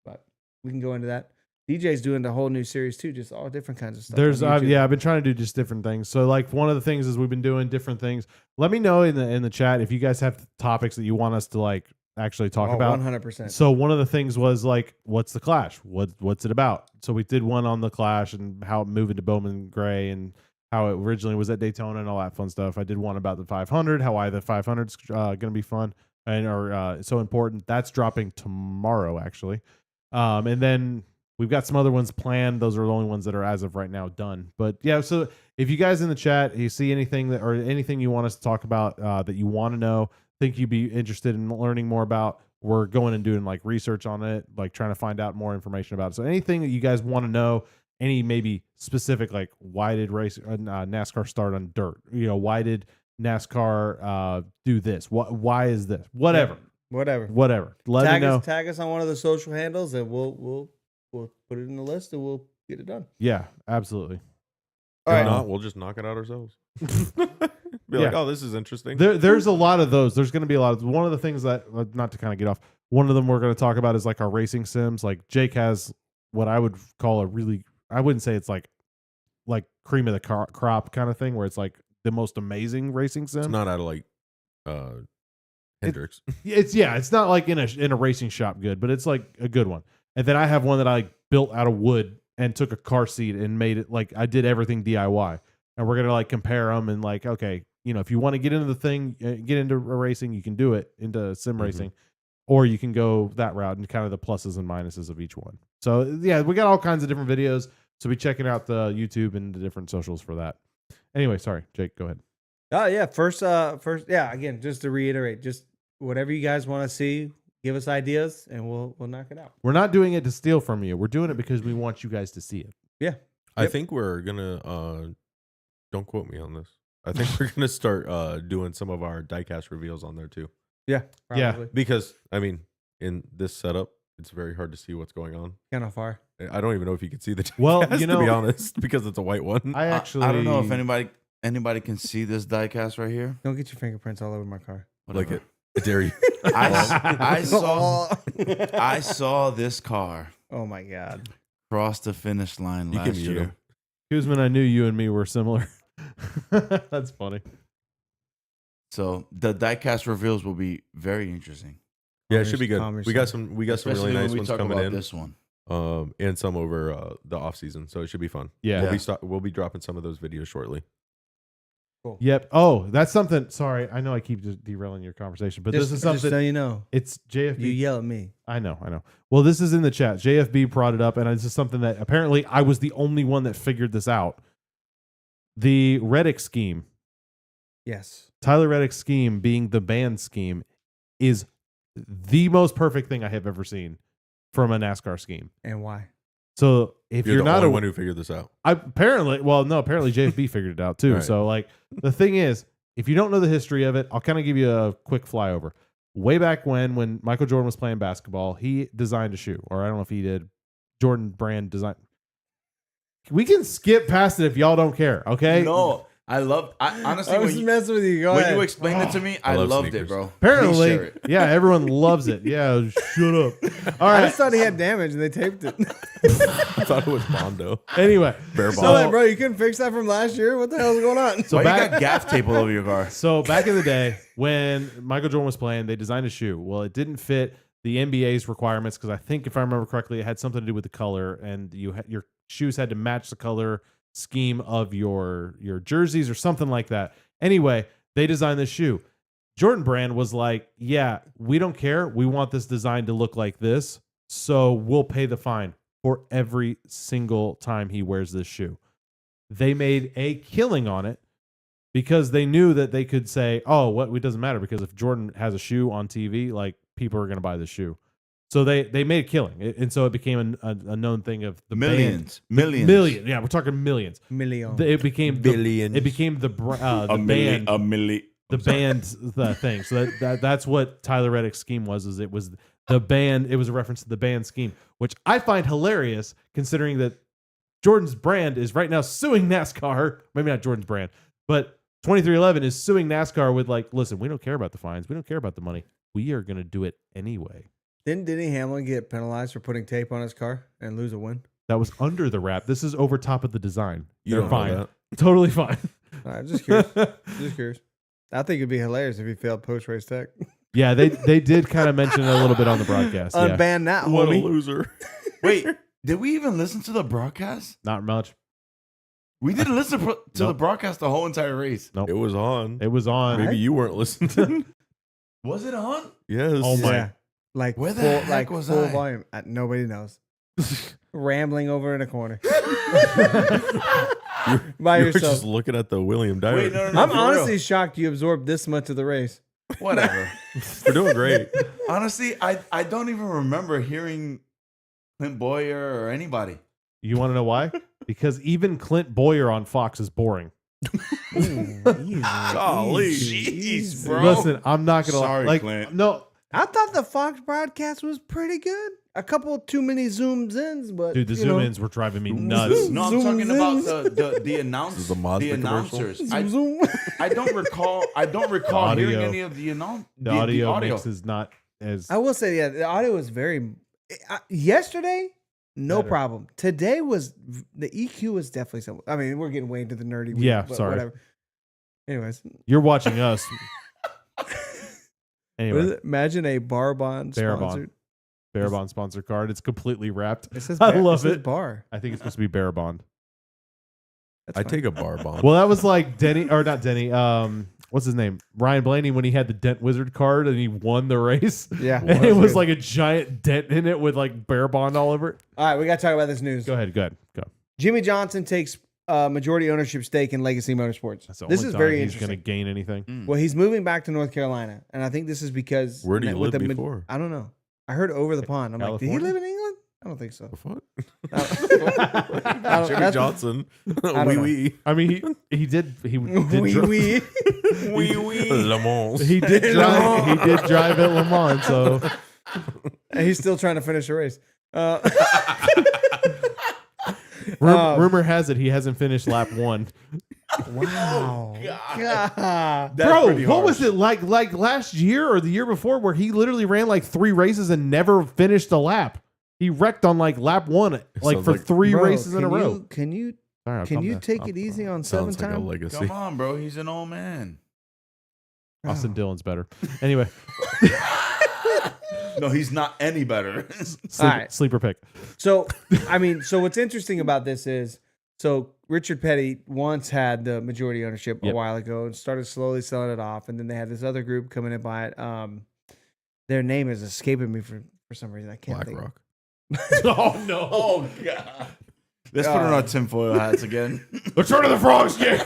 But we can go into that. DJ's doing the whole new series too, just all different kinds of stuff. There's on YouTube. I've been trying to do just different things. So like one of the things is we've been doing different things. Let me know in the chat if you guys have topics that you want us to like actually talk about. 100%. So one of the things was like, what's the Clash? What's it about? So we did one on the Clash and how it moved into Bowman Gray and how it originally was at Daytona and all that fun stuff. I did one about the 500, how the 500 is going to be fun and are so important. That's dropping tomorrow actually. And then we've got some other ones planned. Those are the only ones that are as of right now done. But yeah, so if you guys in the chat, you see anything or anything you want us to talk about that you want to know, think you'd be interested in learning more about, we're going and doing like research on it, like trying to find out more information about it. So anything that you guys want to know, any maybe specific, like why did NASCAR start on dirt? You know, why did NASCAR do this? Why is this? Whatever. Let me know. Tag us on one of the social handles, and we'll put it in the list, and we'll get it done. Yeah, absolutely. All If right. not, we'll just knock it out ourselves. Be like, Yeah. oh, this is interesting. There's a lot of those. There's going to be a lot of one of the things that not to kind of get off. One of them we're going to talk about is like our racing sims. Like Jake has what I would call a really, I wouldn't say it's like cream of the crop kind of thing where it's like the most amazing racing sim. It's not out of like Hendrix. It's not like in a racing shop good, but it's like a good one. And then I have one that I built out of wood and took a car seat and made it like I did everything DIY. And we're gonna like compare them and like, okay, you know, if you want to get into the thing, get into racing, you can do it into sim racing, or you can go that route and kind of the pluses and minuses of each one. So yeah, we got all kinds of different videos. So be checking out the YouTube and the different socials for that. Anyway, sorry, Jake, go ahead. Oh yeah, first, yeah. Again, just to reiterate, just whatever you guys want to see, give us ideas, and we'll knock it out. We're not doing it to steal from you. We're doing it because we want you guys to see it. Yeah, I Yep. think we're gonna don't quote me on this. I think we're gonna start doing some of our diecast reveals on there too. yeah, Yeah. probably. Because I mean, in this setup, it's very hard to see what's going on. Kind of far. I don't even know if you can see the diecast, Well, you to be know- honest, because it's a white one. I actually I don't know if anybody can see this diecast right here. Don't get your fingerprints all over my car. like Whatever. it. I dare you. I saw this car Oh my god. cross the finish line You can last mute year. him. Kuzman, I knew you and me were similar. That's funny. So the diecast reveals will be very interesting. Yeah, it should be good. Calm We got yourself. some really Especially nice when we ones talk coming about in. this one. And some over the off season, so it should be fun. Yeah. We'll be dropping some of those videos shortly. Cool. Yep. Oh, that's something. Sorry, I know I keep just derailing your conversation, but this is something. Just so you know, It's JFB. you yell at me. I know. Well, this is in the chat. JFB brought it up, and this is something that apparently I was the only one that figured this out. The Reddick scheme, Yes. Tyler Reddick's scheme being the band scheme, is the most perfect thing I have ever seen from a NASCAR scheme. And why? So if you're the not only one who figured this out. apparently JFB figured it out too. Right. So like the thing is, if you don't know the history of it, I'll kind of give you a quick flyover. Way back when Michael Jordan was playing basketball, he designed a shoe, or I don't know if he did. Jordan Brand design. We can skip past it if y'all don't care. Okay. No, honestly, I was messing with you. Go when ahead. you explained it to me, I love loved sneakers. it, bro. Please Apparently, share it. yeah, everyone loves it. Yeah, shut up. All I right. just thought he had damage and they taped it. I thought it was Bondo. Anyway, Bear So, ball. like, bro, you couldn't fix that from last year? What the hell's going on? so Why back you got gaff tape all over your car? So back in the day when Michael Jordan was playing, they designed a shoe. Well, it didn't fit the NBA's requirements because I think, if I remember correctly, it had something to do with the color, and your shoes had to match the color scheme of your jerseys or something like that. Anyway, they designed this shoe. Jordan Brand was like, "Yeah, we don't care. We want this design to look like this, so we'll pay the fine for every single time he wears this shoe." They made a killing on it, because they knew that they could say, "Oh, what? It doesn't matter because if Jordan has a shoe on TV, like people are going to buy the shoe." So they made a killing, and so it became a known thing of the Millions. million. Yeah, we're talking millions. Million. It became Billions. It became the band, the band thing. So that's what Tyler Reddick's scheme was. Is it was the band? It was a reference to the band scheme, which I find hilarious, considering that Jordan's Brand is right now suing NASCAR. Maybe not Jordan's Brand, but 2311 is suing NASCAR with like, listen, we don't care about the fines. We don't care about the money. We are going to do it anyway. Didn't Denny Hamlin get penalized for putting tape on his car and lose a win? That was under the wrap. This is over top of the design. You They're don't know fine. that. Totally fine. All right, just curious. Just curious. I think it'd be hilarious if he failed post race tech. Yeah, they did kind of mention it a little bit on the broadcast. Yeah. Unban that, What a homie. loser. Wait, did we even listen to the broadcast? Not much. We didn't listen to the Nope. broadcast the whole entire race. Nope. It was on. It was on. Maybe you weren't listening. Was it on? Yes. Oh my. Yeah. Like Where the full, heck like was full I? volume. Nobody knows. Rambling over in a corner by You were yourself. just looking at the William Dyer. Wait, no, I'm for honestly real. shocked you absorbed this much of the race. Whatever. We're doing great. Honestly, I don't even remember hearing Clint Boyer or anybody. You want to know why? Because even Clint Boyer on Fox is boring. Golly. Jeez, bro. Listen, I'm not gonna Sorry, like Clint. no, I thought the Fox broadcast was pretty good. A couple too many zooms in, but dude, the you know, zoom ins were driving me nuts. No, I'm Zoom talking about zooms. the announce This is a Mazda the commercial? announcers. zoom, zoom. I don't recall Audio. hearing any of the The audio mix is not as I will say, yeah, the audio was very. Yesterday, no Better. problem. Today was the EQ was definitely something. I mean, we're getting way into the nerdy. weeds, Yeah, but sorry. Whatever. Anyways, you're watching us. what Anyway, is it? Imagine a Barbon Barabon. sponsored. Barabon sponsor card. It's completely wrapped. It says I bar, love it. Says it. bar. I think it's supposed to be Barabon. That's I fine. take a bar bomb. Well, that was like Denny, or not Denny. What's his name? Ryan Blaney, when he had the Dent Wizard card and he won the race. Yeah, And it was good. like a giant dent in it with like Barabon all over it. All right, we got to talk about this news. Go ahead. Go. Jimmy Johnson takes majority ownership stake in Legacy Motorsports. That's the This only is time very he's interesting. going to gain anything. Well, he's moving back to North Carolina, and I think this is because Where did he with live the before? I don't know. I heard over the pond. I'm like, did he California? live in England? I don't think so. The fuck? I don't- Jimmy that's- Johnson. don't Wee know. wee. I mean, he did. He did. Wee dri- wee. Wee wee. Le Mans. He did drive. He did drive at Le Mans. So And he's still trying to finish the race. rumor has it he hasn't finished lap 1. Wow. God. That's Bro, pretty what harsh. was it like last year or the year before where he literally ran like 3 races and never finished a lap? He wrecked on like lap 1, like Sounds for like- 3 Bro, races in a can row. you- Can you Sorry, I'll Can calm you down. take it easy on seven Sounds like a time? legacy. Come on, bro. He's an old man. Austin Dillon's better. Anyway, No, he's not any better. right. sleeper pick. So, so what's interesting about this is, so Richard Petty once had the majority ownership a Yep. while ago and started slowly selling it off. And then they had this other group come in and buy it. Their name is escaping me for some reason. I can't think. BlackRock. Oh no! Oh God. Let's put on our tinfoil hats again. Return of the Frogs game.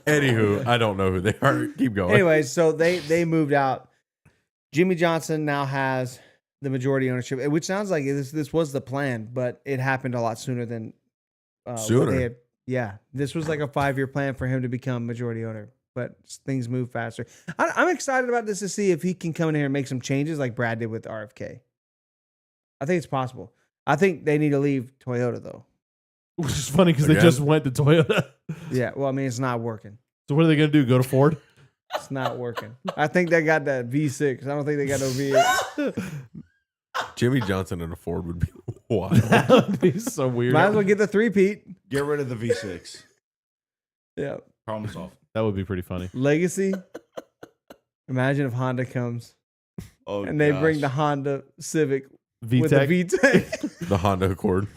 Anywho, I don't know who they are. Keep going. Anyway, so they moved out. Jimmy Johnson now has the majority ownership, which sounds like this was the plan, but it happened a lot sooner than what Sooner? they had. Yeah, this was like a 5-year plan for him to become majority owner, but things move faster. I'm excited about this to see if he can come in here and make some changes like Brad did with RFK. I think it's possible. I think they need to leave Toyota though. Which is funny because they Again? just went to Toyota. Yeah, well, I mean, it's not working. So what are they gonna do? Go to Ford? It's not working. I think they got that V6. I don't think they got no V8. Jimmy Johnson and a Ford would be wild. That would be so weird. Might as well get the 3-peat. Get rid of the V6. Yeah. Problem solved. That would be pretty funny. Legacy. Imagine if Honda comes Oh, and they bring the Honda Civic with a VTEC. VTEC. The Honda Accord.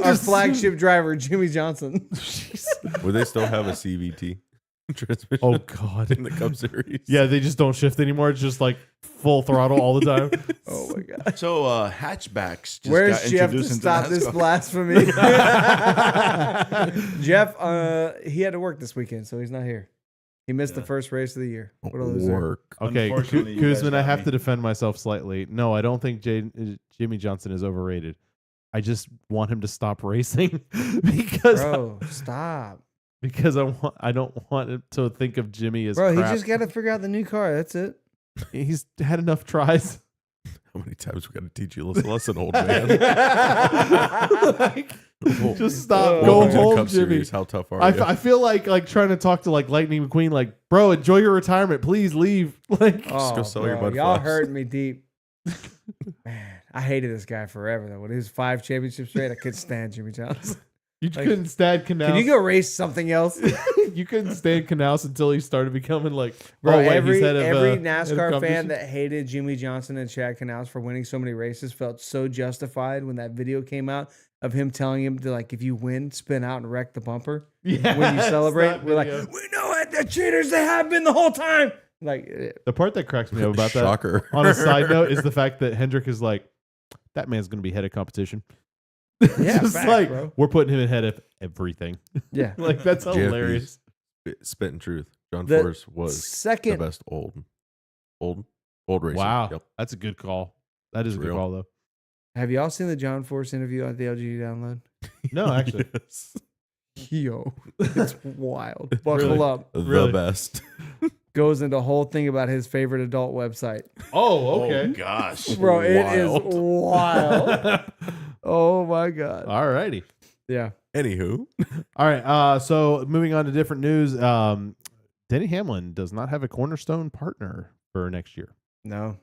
Our flagship driver, Jimmy Johnson. Would they still have a CVT transmission Oh god. in the Cup Series? Yeah, they just don't shift anymore. It's just like full throttle all the time. Oh my God. So hatchbacks just Where's got Jeff to introduced into stop this NASCAR. blasphemy? Jeff, he had to work this weekend, so he's not here. He missed the first race of the year. What a loser. Work. Okay, Unfortunately, you guys Kuzman, I got have me. to defend myself slightly. No, I don't think Jimmy Johnson is overrated. I just want him to stop racing because Bro, stop. I don't want him to think of Jimmy as Bro, crap. he just got to figure out the new car. That's it. He's had enough tries. How many times we got to teach you this lesson, old man? Like, just stop. Oh, Go Welcome to the home, Cup Jimmy. Series. How tough are you? I feel like trying to talk to like Lightning McQueen, like, bro, enjoy your retirement. Please leave. Like, Oh, go sell your bro, Bud y'all Flaps. hurt me deep. Man, I hated this guy forever though. When he was 5 championships straight, I couldn't stand Jimmy Johnson. you like, couldn't stand Knaus. Can you go race something else? You couldn't stand Knaus until he started becoming like, Bro, oh, wait, every he's head of, every head of NASCAR fan competition? that hated Jimmy Johnson and Chad Knaus for winning so many races felt so justified when that video came out of him telling him to, like, if you win, spin out and wreck the bumper. Yeah, When you celebrate, that we're like, video. we know it. The cheaters they have been the whole time. Like, The part that cracks me up about that, Shocker. on a side note, is the fact that Hendrick is like, that man's going to be head of competition. Yeah, Just facts, like, bro. we're putting him ahead of everything. yeah. Like, that's JFB's hilarious. Spitting truth. John The Force was the Second, best old racing. Wow. Yep. That's a good call. That is It's a good real. call, though. have y'all seen the John Force interview on the LG download? No, actually. Yes. Yo, it's wild. Buckle Really? up. The Really? best. Goes into a whole thing about his favorite adult website. Oh, Oh okay. gosh. Bro, it is Wild. wild. Oh my God. All righty. Yeah. Anywho, All right. So moving on to different news. Denny Hamlin does not have a cornerstone partner for next year. No.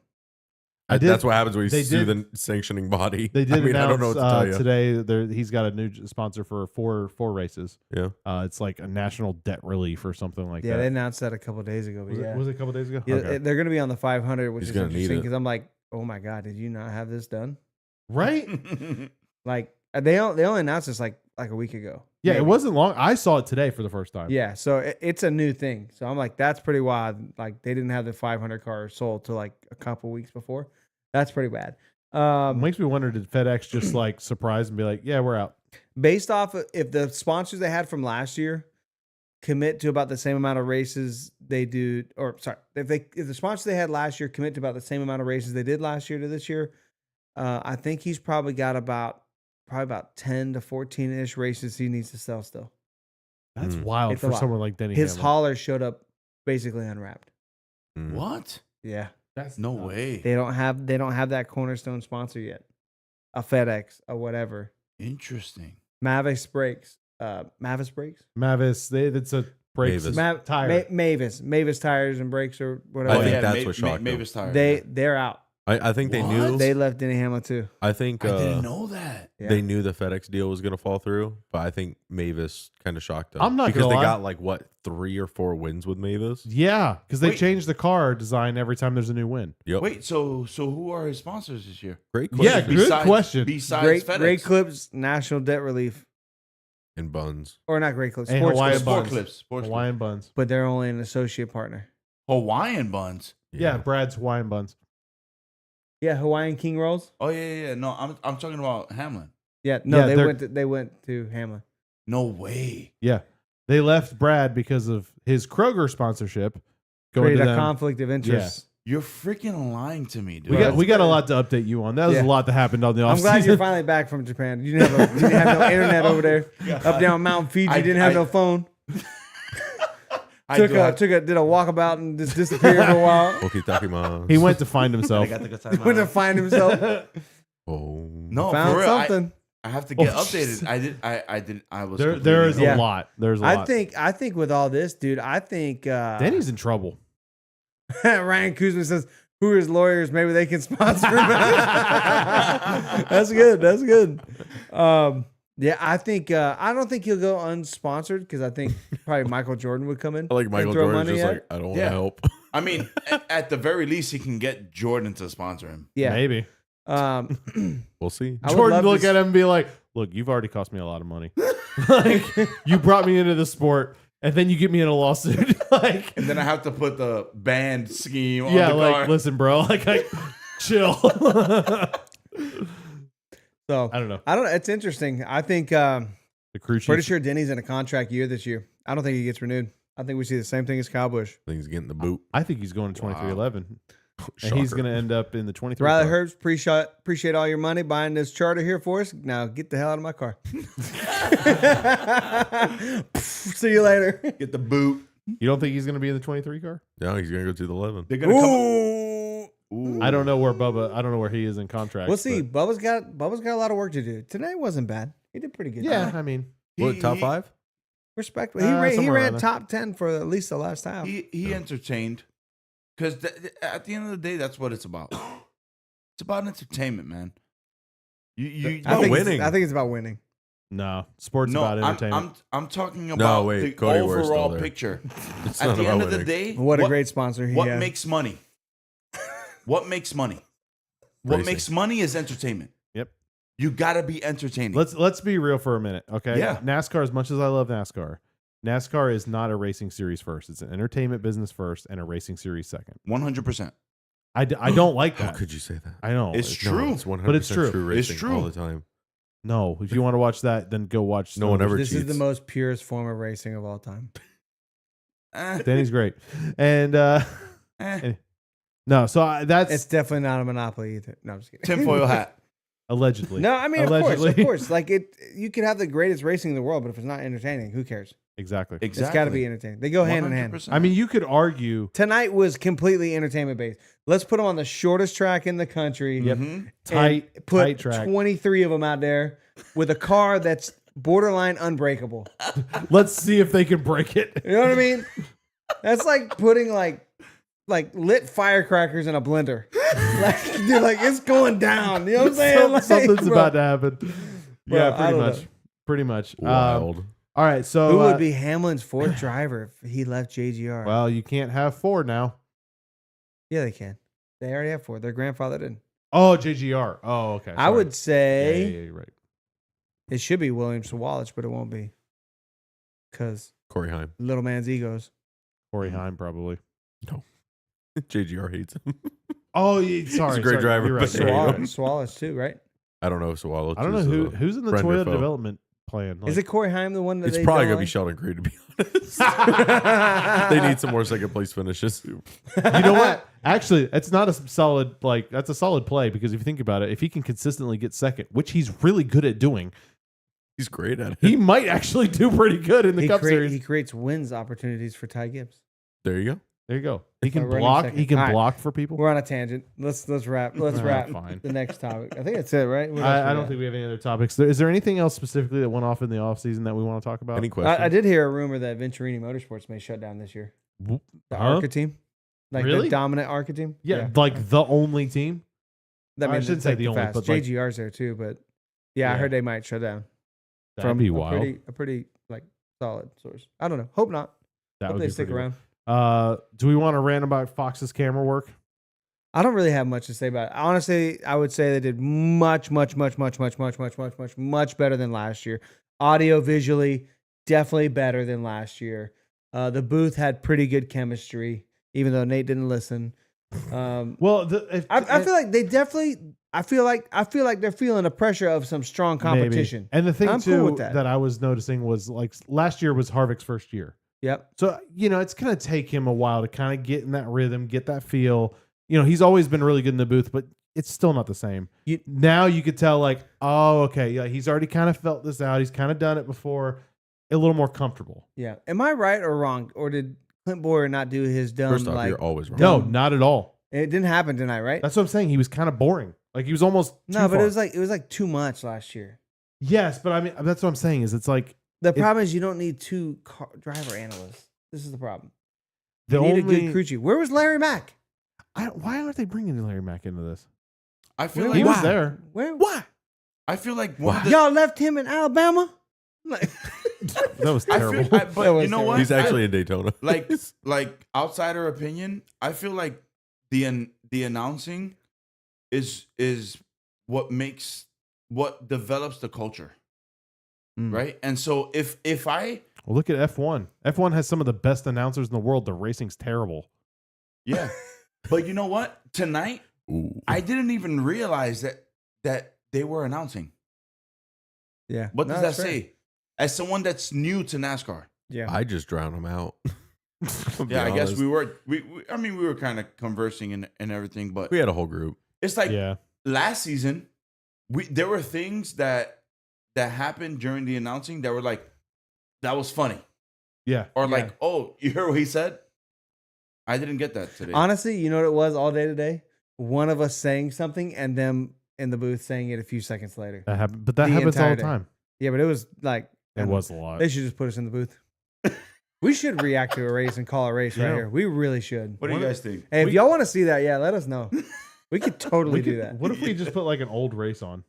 that's what happens when you they sue did- the sanctioning body. They did I mean, announce I don't know what to tell you. today. He's got a new sponsor for four races. Yeah. It's like a national debt relief or something like Yeah, that. they announced that a couple days ago. But was, yeah. it a couple days ago? Yeah, Okay. they're going to be on the 500, which He's is gonna need interesting it. because I'm like, oh my God, did you not have this done? Right? Like, they only announced this like a week ago. Yeah, maybe. it wasn't long. I saw it today for the first time. Yeah, so it's a new thing. So I'm like, that's pretty wild. Like, they didn't have the 500 cars sold till like a couple weeks before. That's pretty bad. Makes me wonder, did FedEx just like surprise and be like, yeah, we're out? Based off of, if the sponsors they had from last year commit to about the same amount of races they do, or sorry, if the sponsors they had last year commit to about the same amount of races they did last year to this year, I think he's probably got about 10 to 14-ish races he needs to sell still. That's Mm. wild It's a for lot. someone like Denny His Hamlin. hauler showed up basically unwrapped. Mm. What? Yeah. That's No nuts. way. They don't have that cornerstone sponsor yet. A FedEx, a whatever. Interesting. Mavis Brakes. Mavis Brakes? Mavis, it's a brakes Mavis. tire. Mavis tires and brakes or whatever. I think that's what Ma- shocked him. Mavis Tire. They're out. I think they knew. What? They left Denny Hamlin too. I think I didn't know that. Yeah. they knew the FedEx deal was going to fall through, but I think Mavis kind of shocked them. I'm not because gonna they lie. got like what 3 or 4 wins with Mavis. Yeah, because they Wait. change the car design every time there's a new win. Yep. Wait, so who are his sponsors this year? Great Yeah, question. good question. Besides FedEx. Great Clips National Debt Relief, And Buns. or not Great Clips, And Sports Hawaiian Clips, Sport Buns. Clips. Sports Hawaiian buns. but they're only an associate partner. Hawaiian buns. Yeah, Brad's Hawaiian buns. Yeah, Hawaiian King rolls. Oh yeah. No, I'm talking about Hamlin. Yeah, no, Yeah, they went to Hamlin. No way. Yeah, they left Brad because of his Kroger sponsorship. Going Created to a them. conflict of interest. You're freaking lying to me, dude. We got a lot to update you on. That was Yeah. a lot that happened on the I'm offseason. glad you're finally back from Japan. You didn't have no internet over there. Up down Mount Fiji, I- didn't have I- no phone. I Did do have- a walkabout and just disappeared for a while. Okitakimans. He went to find himself. I got the good time. Went to find himself. Oh. No, Found for real, something. I have to get Oh, updated. I was. There completely is wrong. Yeah. a lot. There's a lot. I think with all this, dude, I think Danny's in trouble. Ryan Kuzma says, "Who are his lawyers? Maybe they can sponsor him." That's good. That's good. Yeah, I think I don't think he'll go unsponsored because I think probably Michael Jordan would come in. I like and Michael throw Jordan's money just at like, it. I don't want to Yeah. help. I mean, at the very least, he can get Jordan to sponsor him. Yeah. Maybe. We'll see. I would Jordan love look to at him and be like, "Look, you've already cost me a lot of money. Like, you brought me into the sport, and then you get me in a lawsuit. Like, And then I have to put the band scheme on yeah, the like, car. listen, bro, like, chill." So I don't know. It's interesting. I think The crew chief. pretty sure Denny's in a contract year this year. I don't think he gets renewed. I think we see the same thing as Kyle Busch. I think he's getting the boot. I think he's going to 2311, and he's Shocker. going to end up in the 23. Riley car. Herbst, appreciate all your money buying this charter here for us. Now get the hell out of my car. See you later. Get the boot. You don't think he's going to be in the 23 car? No, he's gonna go to the 11. They're gonna come. Ooh. Ooh. I don't know where Bubba. I don't know where he is in contract. We'll see. Bubba's got a lot of work to do. Today wasn't bad. He did pretty good. Yeah, I mean, What, top 5? Respectable. He ran somewhere around there. top 10 for at least the last half. He entertained, because at the end of the day, that's what it's about. It's about entertainment, man. You I think winning. I think it's about winning. no, sports no, about entertainment. I'm talking about wait, the Cody, we're still overall there. picture. It's At not the about end of the winning. day, What a great sponsor he what had. makes money? What makes money? What Racing. makes money is entertainment. Yep. You gotta be entertaining. Let's be real for a minute, okay? Yeah. NASCAR, as much as I love NASCAR is not a racing series first. It's an entertainment business first and a racing series second. 100%. I don't like How that. could you say that? I know. It's No, true. it's 100% But it's true. true It's racing true. all the time. No, if you want to watch that, then go watch. No one ever This is the cheats. most purest form of racing of all time. Danny's great, and no, so that's It's definitely not a monopoly either. No, I'm just kidding. Tinfoil hat. allegedly. No, I mean, Allegedly. of course. Like you could have the greatest racing in the world, but if it's not entertaining, who cares? Exactly. It's got to be entertaining. They go hand in hand. 100%. I mean, you could argue. Tonight was completely entertainment based. Let's put them on the shortest track in the country. Yep. Mhm. Tight, and put tight track. 23 of them out there with a car that's borderline unbreakable. Let's see if they can break it. You know what I mean? That's like putting like lit firecrackers in a blender. Like, dude, like it's going down. You know what I'm saying? Like, Something's bro, about to happen. Bro, Yeah, I pretty don't much. know. Pretty much. Wild. All right, so Who would be Hamlin's fourth driver if he left JGR? well, you can't have 4 now. Yeah, they can. They already have 4. Their grandfather didn't. Oh, JGR. Oh, okay. I sorry. would Yeah, say yeah, you're right. it should be William Sawalich, but it won't be. Because Corey Heim. little man's egos. Corey Heim probably. JGR hates him. Oh, yeah, sorry. a great sorry, driver, You're but right. yeah. Sawalich too, right? I don't know if Swallow. I don't know who's in the friend or Toyota foe. development plan. Is it Corey Heim the one that It's they probably don't gonna be like? Sheldon Creed, to be honest. They need some more second place finishes. You know what? Actually, it's not a solid that's a solid play because if you think about it, if he can consistently get second, which he's really good at doing, He's great at it. he might actually do pretty good in the Cup Series. He creates wins opportunities for Ty Gibbs. There you go. There you go. He can running block. second. He can All right. block for people. We're on a tangent. Let's wrap. Let's Ah, wrap fine. the next topic. I think that's it, right? What else I we don't got? think we have any other topics. Is there anything else specifically that went off in the offseason that we want to talk about? Any questions? I did hear a rumor that Venturini Motorsports may shut down this year. The Huh? ARCA team, like Really? the dominant ARCA team. Yeah, like the only team. I mean, shouldn't it's say like the only, fast. but like, JGR's there too, but yeah, I Yeah. heard they might shut down. that'd be a wild. pretty like solid source. I don't know. Hope not. That Hope would they be stick pretty around. Do we want to rant about Fox's camera work? I don't really have much to say about it. Honestly, I would say they did much better than last year. Audio visually, definitely better than last year. The booth had pretty good chemistry, even though Nate didn't listen. Well, I feel like they definitely. I feel like they're feeling the pressure of some strong competition. maybe. And the thing I'm too cool with that. I was noticing was like last year was Harvick's first year. Yep. So, it's going to take him a while to kind of get in that rhythm, get that feel. He's always been really good in the booth, but it's still not the same. Now you could tell like, oh, okay, yeah, he's already kind of felt this out. He's kind of done it before. A little more comfortable. Yeah. Am I right or wrong? Or did Clint Boyer not do his dumb First off, like you're always wrong. No, not at all. it didn't happen tonight, right? That's what I'm saying. He was kind of boring. Like he was almost No, too but far. it was like too much last year. Yes, but I mean that's what I'm saying is it's like The problem is you don't need two driver analysts. This is the problem. the You need only a good crew chief. Where was Larry Mack? why aren't they bringing Larry Mack into this? I feel He like was there. Where? Why? I feel like one of the, Y'all left him in Alabama? Like, That was I terrible. feel, That but was you know terrible. what? He's actually in Daytona. like outsider opinion. I feel like the announcing is what develops the culture, right? And so if I Well, look at F1. F1 has some of the best announcers in the world. The racing's terrible. yeah, but you know what? Tonight Ooh. I didn't even realize that they were announcing. yeah. What does No, that that's fair. say? As someone that's new to NASCAR, Yeah. I just drowned him out. yeah, I guess we were. We were kind of conversing and everything, but We had a whole group. it's like Yeah. last season, there were things that happened during the announcing that were like, that was funny, Yeah. or Yeah. like, oh, you heard what he said? I didn't get that today. Honestly, you know what it was all day today? One of us saying something and them in the booth saying it a few seconds later. That happened, but that The happens all entire the day. time. Yeah, but it was like I It don't know. was a lot. They should just put us in the booth. We should react to a race and call a race right Yeah. here. We really should. What do you guys think? Hey, if y'all want to see that, yeah, let us know. We could totally do that. What if we just put like an old race on,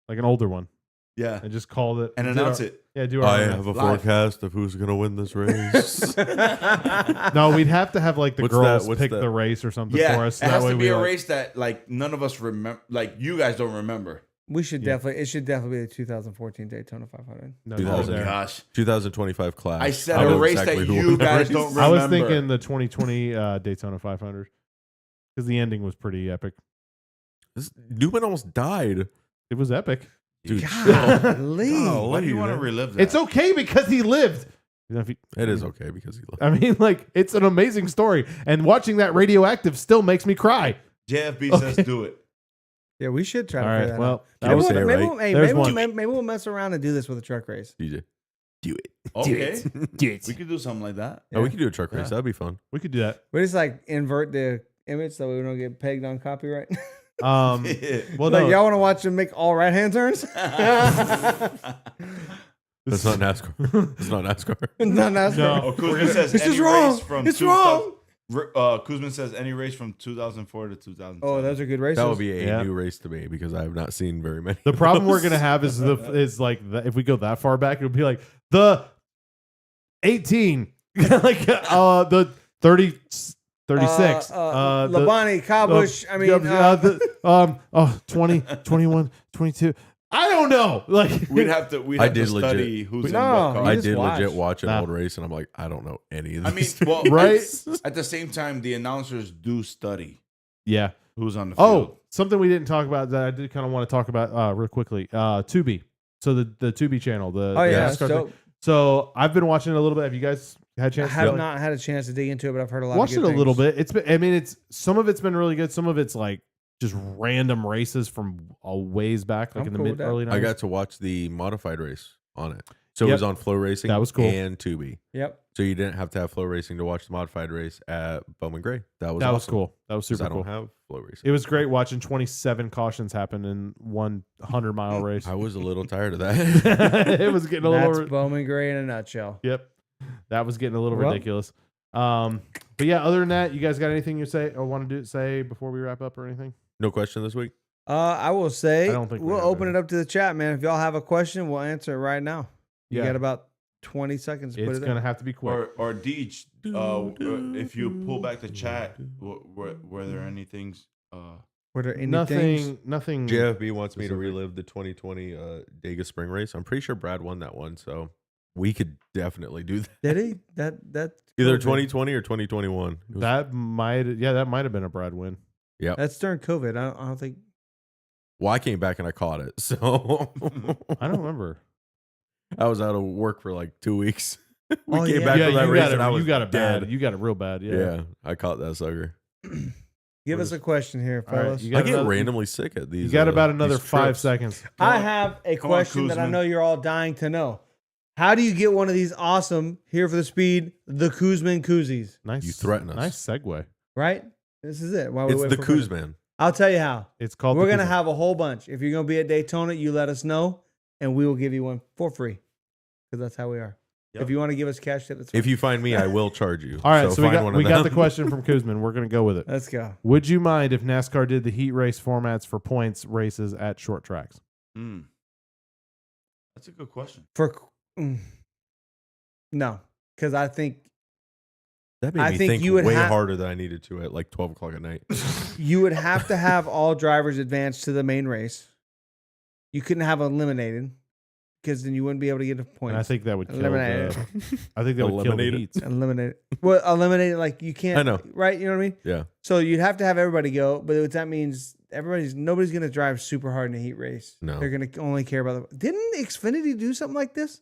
like an older one, Yeah, and just called it and did announce our- it. Yeah, do our I own- have a Live. forecast of who's going to win this race. No, we'd have to have like the What's girls that? What's pick that? the race or something Yeah, for us. it has that way to be we a like, race that like none of us remember. Like you guys don't remember. We should Yeah. definitely. It should definitely be the 2014 Daytona 500. No, Do no, that. Oh there. gosh, 2025 class. I said know a race exactly that who you won that guys race. don't remember. I was thinking the 2020 Daytona 500 because the ending was pretty epic. Newman almost died. It was epic. Dude, Golly. Oh, Why do you want to man. relive that? It's okay because he lived. You know, if he- It is okay because he left. I mean, like it's an amazing story, and watching that radioactive still makes me cry. JFB says do it. Yeah, we should try All to right, figure that well, out. that Can was we say it right? There's one. Maybe we'll mess around and do this with a truck race. DJ. Do it. Okay, Do it. we could do something like that. Oh, we could do a truck race. Yeah. That'd be fun. We could do that. We just like invert the image so we don't get pegged on copyright. Well, Like, no, y'all want to watch them make all right hand turns? That's not NASCAR. It's not NASCAR. No, no, No. Oh, Kuzman says This is any wrong. race from It's 2000 Kuzman says any race from 2004 to 2000. Oh, those are good races. That would be a Yeah. new race to me because I have not seen very many. the of problem we're those. gonna have is if we go that far back, it'll be like the 18, like the 30, 36, the Labonte, Kyle Busch. I mean, 20, 21, 22. I don't know. Like we'd have to did study legit- who's in No, what car. you I just did legit watch. watch an Nah. old race and I'm like, I don't know any of I mean, this. well, Right? At the same time, the announcers do study yeah. who's on the field. Oh, something we didn't talk about that I did kind of want to talk about real quickly. Tubi. So the Tubi channel. The Oh yeah, NASCAR so thing. So I've been watching it a little bit. Have you guys had a I chance? have to not had a chance to dig into it, but I've heard a lot. watched of it good a little things. bit. It's been. I mean, it's some of it's been really good. Some of it's like just random races from a ways back, like I'm in the cool mid with that. early 90s. I got to watch the modified race on it. So it Yep. was on Flow Racing. That was cool. And Tubi. Yep. So you didn't have to have Flow Racing to watch the modified race at Bowman Gray. That was that was awesome, cool. That was 'cause super I don't cool. have Flow Racing. It was great watching 27 cautions happen in 100-mile race. I was a little tired of that. It was getting a That's little. Bowman Gray in a nutshell. Yep, that was getting a little Well- ridiculous. But yeah, other than that, you guys got anything you say or want to say before we wrap up or anything? No question this week. I will say I don't think we we'll have open any. it up to the chat, man. If y'all have a question, we'll answer it right now. You Yeah. got about 20 seconds to put It's it gonna in. have to be quick. Or Deej, if you pull back the chat, were there any things? Were there any things? Nothing. JFB wants me to specific. relive the 2020 Dega Spring Race. I'm pretty sure Brad won that one, so we could definitely do that. Did he? That's Either COVID. 2020 or 2021. It was- That might have been a Brad win. That's during COVID. I don't think. well, I came back and I caught it, so I don't remember. I was out of work for like 2 weeks. we Oh, came yeah. back Yeah, from that you race got and I was it dead. bad. You got it real bad. Yeah. Yeah. I caught that sucker. Give us a question here, All right, fellas. you I got get another- randomly sick at these. You got about these another 5 trips. seconds. I have a Come on, question that I Kuzman. know you're all dying to know. How do you get one of these awesome here for the speed, the Kuzman koozies? Nice. You threaten us. Nice segue. Right? This is it. While we It's wait the for questions. Kuzman. I'll tell you how. It's called. We're the gonna Kuzma. have a whole bunch. If you're gonna be at Daytona, you let us know, and we will give you one for free. Because that's how we are. Yep. If you want to give us cash tip, that's fine. If you find me, I will charge you. All right, so we find one got of we got the them. question from Kuzman. We're gonna go with it. Let's go. Would you mind if NASCAR did the heat race formats for points races at short tracks? That's a good question. No, because I think That made I me think think you would way have- harder than I needed to at like 12 o'clock at night. you would have to have all drivers advance to the main race. You couldn't have eliminated because then you wouldn't be able to get a point. And I think that would kill. Eliminated. I think that would kill the Eliminated. heats. Eliminated. Well, eliminated like you can't. I know. Right? You know what I mean? Yeah. So you'd have to have everybody go, but what that means nobody's gonna drive super hard in a heat race. No. They're gonna only care about the. Didn't Xfinity do something like this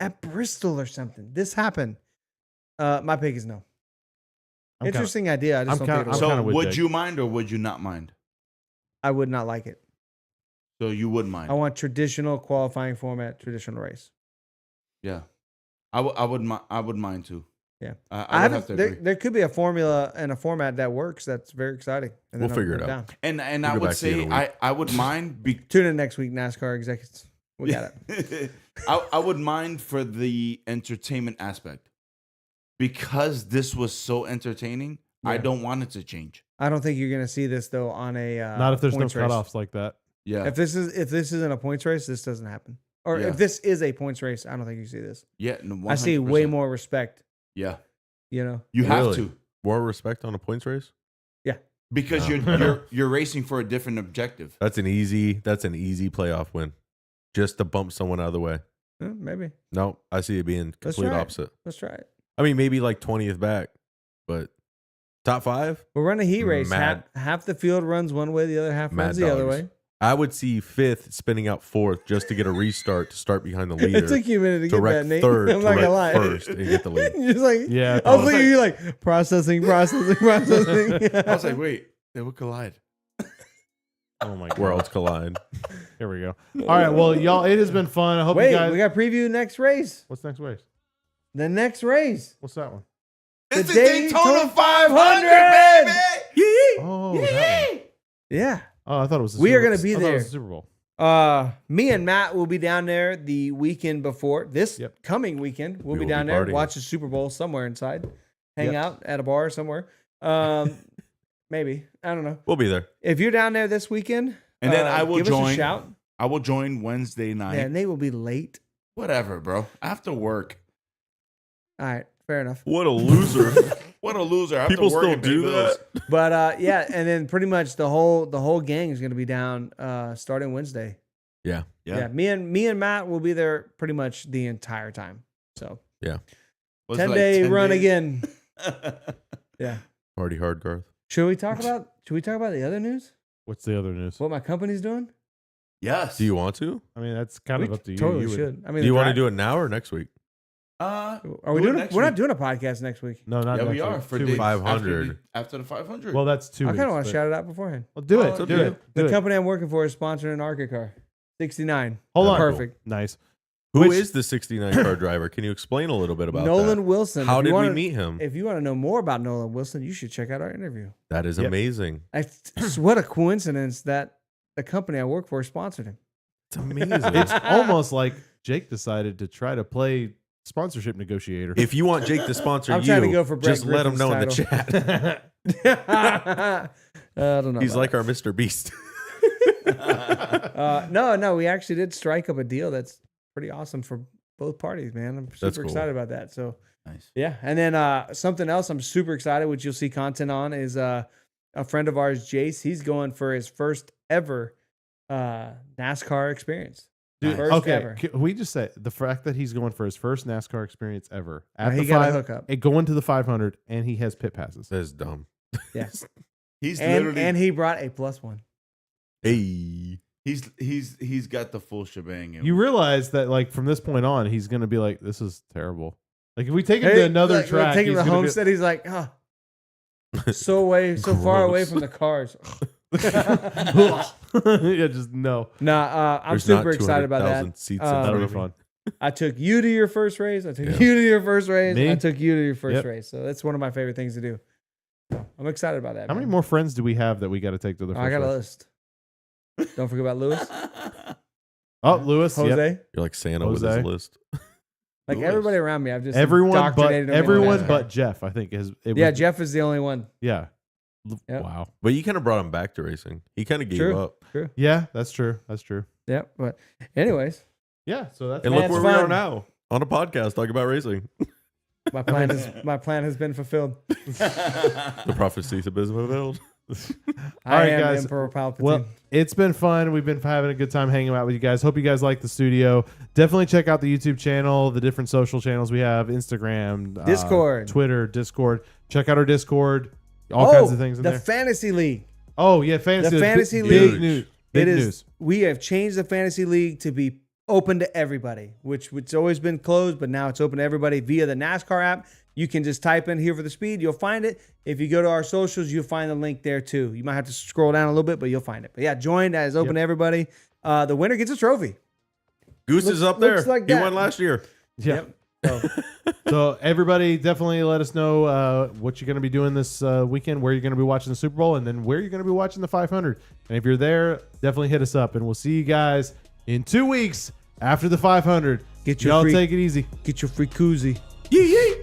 at Bristol or something? This happened. My pick is no. I'm kinda- Interesting idea. I just I'm don't think kinda- it'll I'm work. kinda So with would Jake. you mind or would you not mind? I would not like it. So you would mind. I want traditional qualifying format, traditional race. Yeah, I would mind too. Yeah. I would have to agree. there could be a formula and a format that works. That's very exciting. And We'll then figure I'm it down. And We'll I go would back to you in say a week. I would mind. Tune in next week, NASCAR executives. We got it. I would mind for the entertainment aspect because this was so entertaining. I Yeah. don't want it to change. I don't think you're going to see this though on a Not if there's no points race. cutoffs like that. Yeah, If this isn't a points race, this doesn't happen. Or Yeah. if this is a points race, I don't think you see this. yeah. No, I see way 100%. more respect. Yeah, You know, you have Really? to More respect on a points race? because Oh. you're racing for a different objective. That's an easy playoff win. Just to bump someone out of the way. maybe. No, I see it being Let's complete try it. opposite. Let's try it. I mean, maybe like 20th back, but top 5? We'll run a heat race. Mad. Half the field runs one way, the other half Mad runs the other dogs. way. I would see 5th spinning out 4th just to get a restart to start behind the leader. It took you a minute to to get wreck that, Nate. 3rd, I'm to not gonna lie. wreck 1st, and get the lead. You're just like, Yeah, I was probably. thinking you like processing. I was like, wait, they would collide. Oh my god. Worlds collide. Here we go. All right. Well, y'all, it has been fun. I hope Wait, you guys. we got preview next race. What's next race? The next race. What's that one? It's The the Daytona Daytona 500, baby. Oh, that one. Yeah. Oh, I thought it was. The We are Super- gonna be I thought it was there. the Super Bowl. Me and Matt will be down there the weekend before this Yep. coming weekend. We'll We be will be down there, partying. watch the Super Bowl somewhere inside, hang Yep. out at a bar somewhere. Maybe I don't know. We'll be there. If you're down there this weekend, And then I will give us a join. shout. I will join Wednesday night. Yeah, Nate will be late. Whatever, bro. After work. All right, fair enough. What a loser. What a loser. I have People to work still and pay do bills. that? But yeah, and then pretty much the whole gang is going to be down starting Wednesday. Yeah. Yeah, me and Matt will be there pretty much the entire time. So Was 10-day run days? again. Yeah. Party hard, Garth. Should we talk about the other news? What's the other news? What my company's doing? Yes. Do you want to? I mean, that's kind of up to you. Totally You would- should. I mean, Do you want to do it now or next week? Are we do it doing? next We're not week. doing a podcast next week. No, not Yeah, next we are week. for 2 days weeks. 500. after the 500. Well, that's 2 I weeks. kind of want to but- shout it out beforehand. Well, do Oh, it. Do do it. it. Do The it. company I'm working for is sponsoring an ARCA car. 69. Hold on. Perfect. Nice. Who Which- is the 69 car driver? Can you explain a little bit about Nolan that? Wilson. How If you did we wanna- meet him? If you want to know more about Nolan Wilson, you should check out our interview. That is Yep. amazing. What a coincidence that the company I work for sponsored him. It's amazing. It's almost like Jake decided to try to play sponsorship negotiator. If you want Jake to sponsor I'm you, trying to go for Brett just let him Griffin's know in the title. chat. I don't know. He's about like that. our Mr. Beast. No, we actually did strike up a deal that's pretty awesome for both parties, man. I'm That's super cool. excited about that. So Nice. yeah, and then something else I'm super excited, which you'll see content on, is a friend of ours, Jace. He's going for his first ever NASCAR experience. Dude, First okay, ever. can we just say the fact that he's going for his first NASCAR experience ever He got a hookup. going to the 500, and he has pit passes. That's dumb. Yes, He's and literally he brought a +1. Hey. he's got the full shebang. You realize that, like, from this point on, he's going to be like, "This is terrible." Like, if we take him to another track, take him he's to gonna be- Homestead. He's like, oh, so far away Gross. from the cars. yeah, just no. Nah, I'm There's not super excited about 200,000 that. seats That'll in be the fun. I took you to your first race. I took Yeah. you to your first race. Me? I took you to your first Yep. race. So that's one of my favorite things to do. I'm excited about that. How many man. more friends do we have that we got to take to the first I got a race? list. Don't forget about Lewis, Oh, Lewis. Jose. Yep. You're like Santa with Jose. his list. Like Lewis. everybody around me. I've just Everyone indoctrinated but them into everyone NASCAR. but Jeff, I think, is. It Yeah, was- Jeff is the only one. Yeah. Yep. Wow. But you kind of brought him back to racing. He kind of gave True. up. Yeah, that's true. That's true. Yep. But anyways, Yeah. So that's. And Man, look it's where we are fun. now on a podcast talking about racing. my plan has been fulfilled. The prophecies have been fulfilled. I right, am guys. Emperor Palpatine. Well, it's been fun. We've been having a good time hanging out with you guys. Hope you guys like the studio. Definitely check out the YouTube channel, the different social channels we have, Instagram, Discord. Twitter, Discord. Check out our Discord. All kinds of things in the there. Fantasy League. Oh, yeah, fantasy. The Fantasy big League. news. Big It is. news. We have changed the Fantasy League to be open to everybody, which it's always been closed, but now it's open to everybody via the NASCAR app. You can just type in "Here for the Speed." You'll find it. If you go to our socials, you'll find the link there too. You might have to scroll down a little bit, but you'll find it. But yeah, join. That is open to everybody. The winner gets a trophy. Goose is up there. looks like He that. won last year. Yeah. Yep. So, So everybody, definitely let us know what you're going to be doing this weekend, where you're going to be watching the Super Bowl, and then where you're going to be watching the 500. And if you're there, definitely hit us up, and we'll see you guys in 2 weeks after the 500. Get your Y'all free- take it easy. get your free koozie. Yee yee.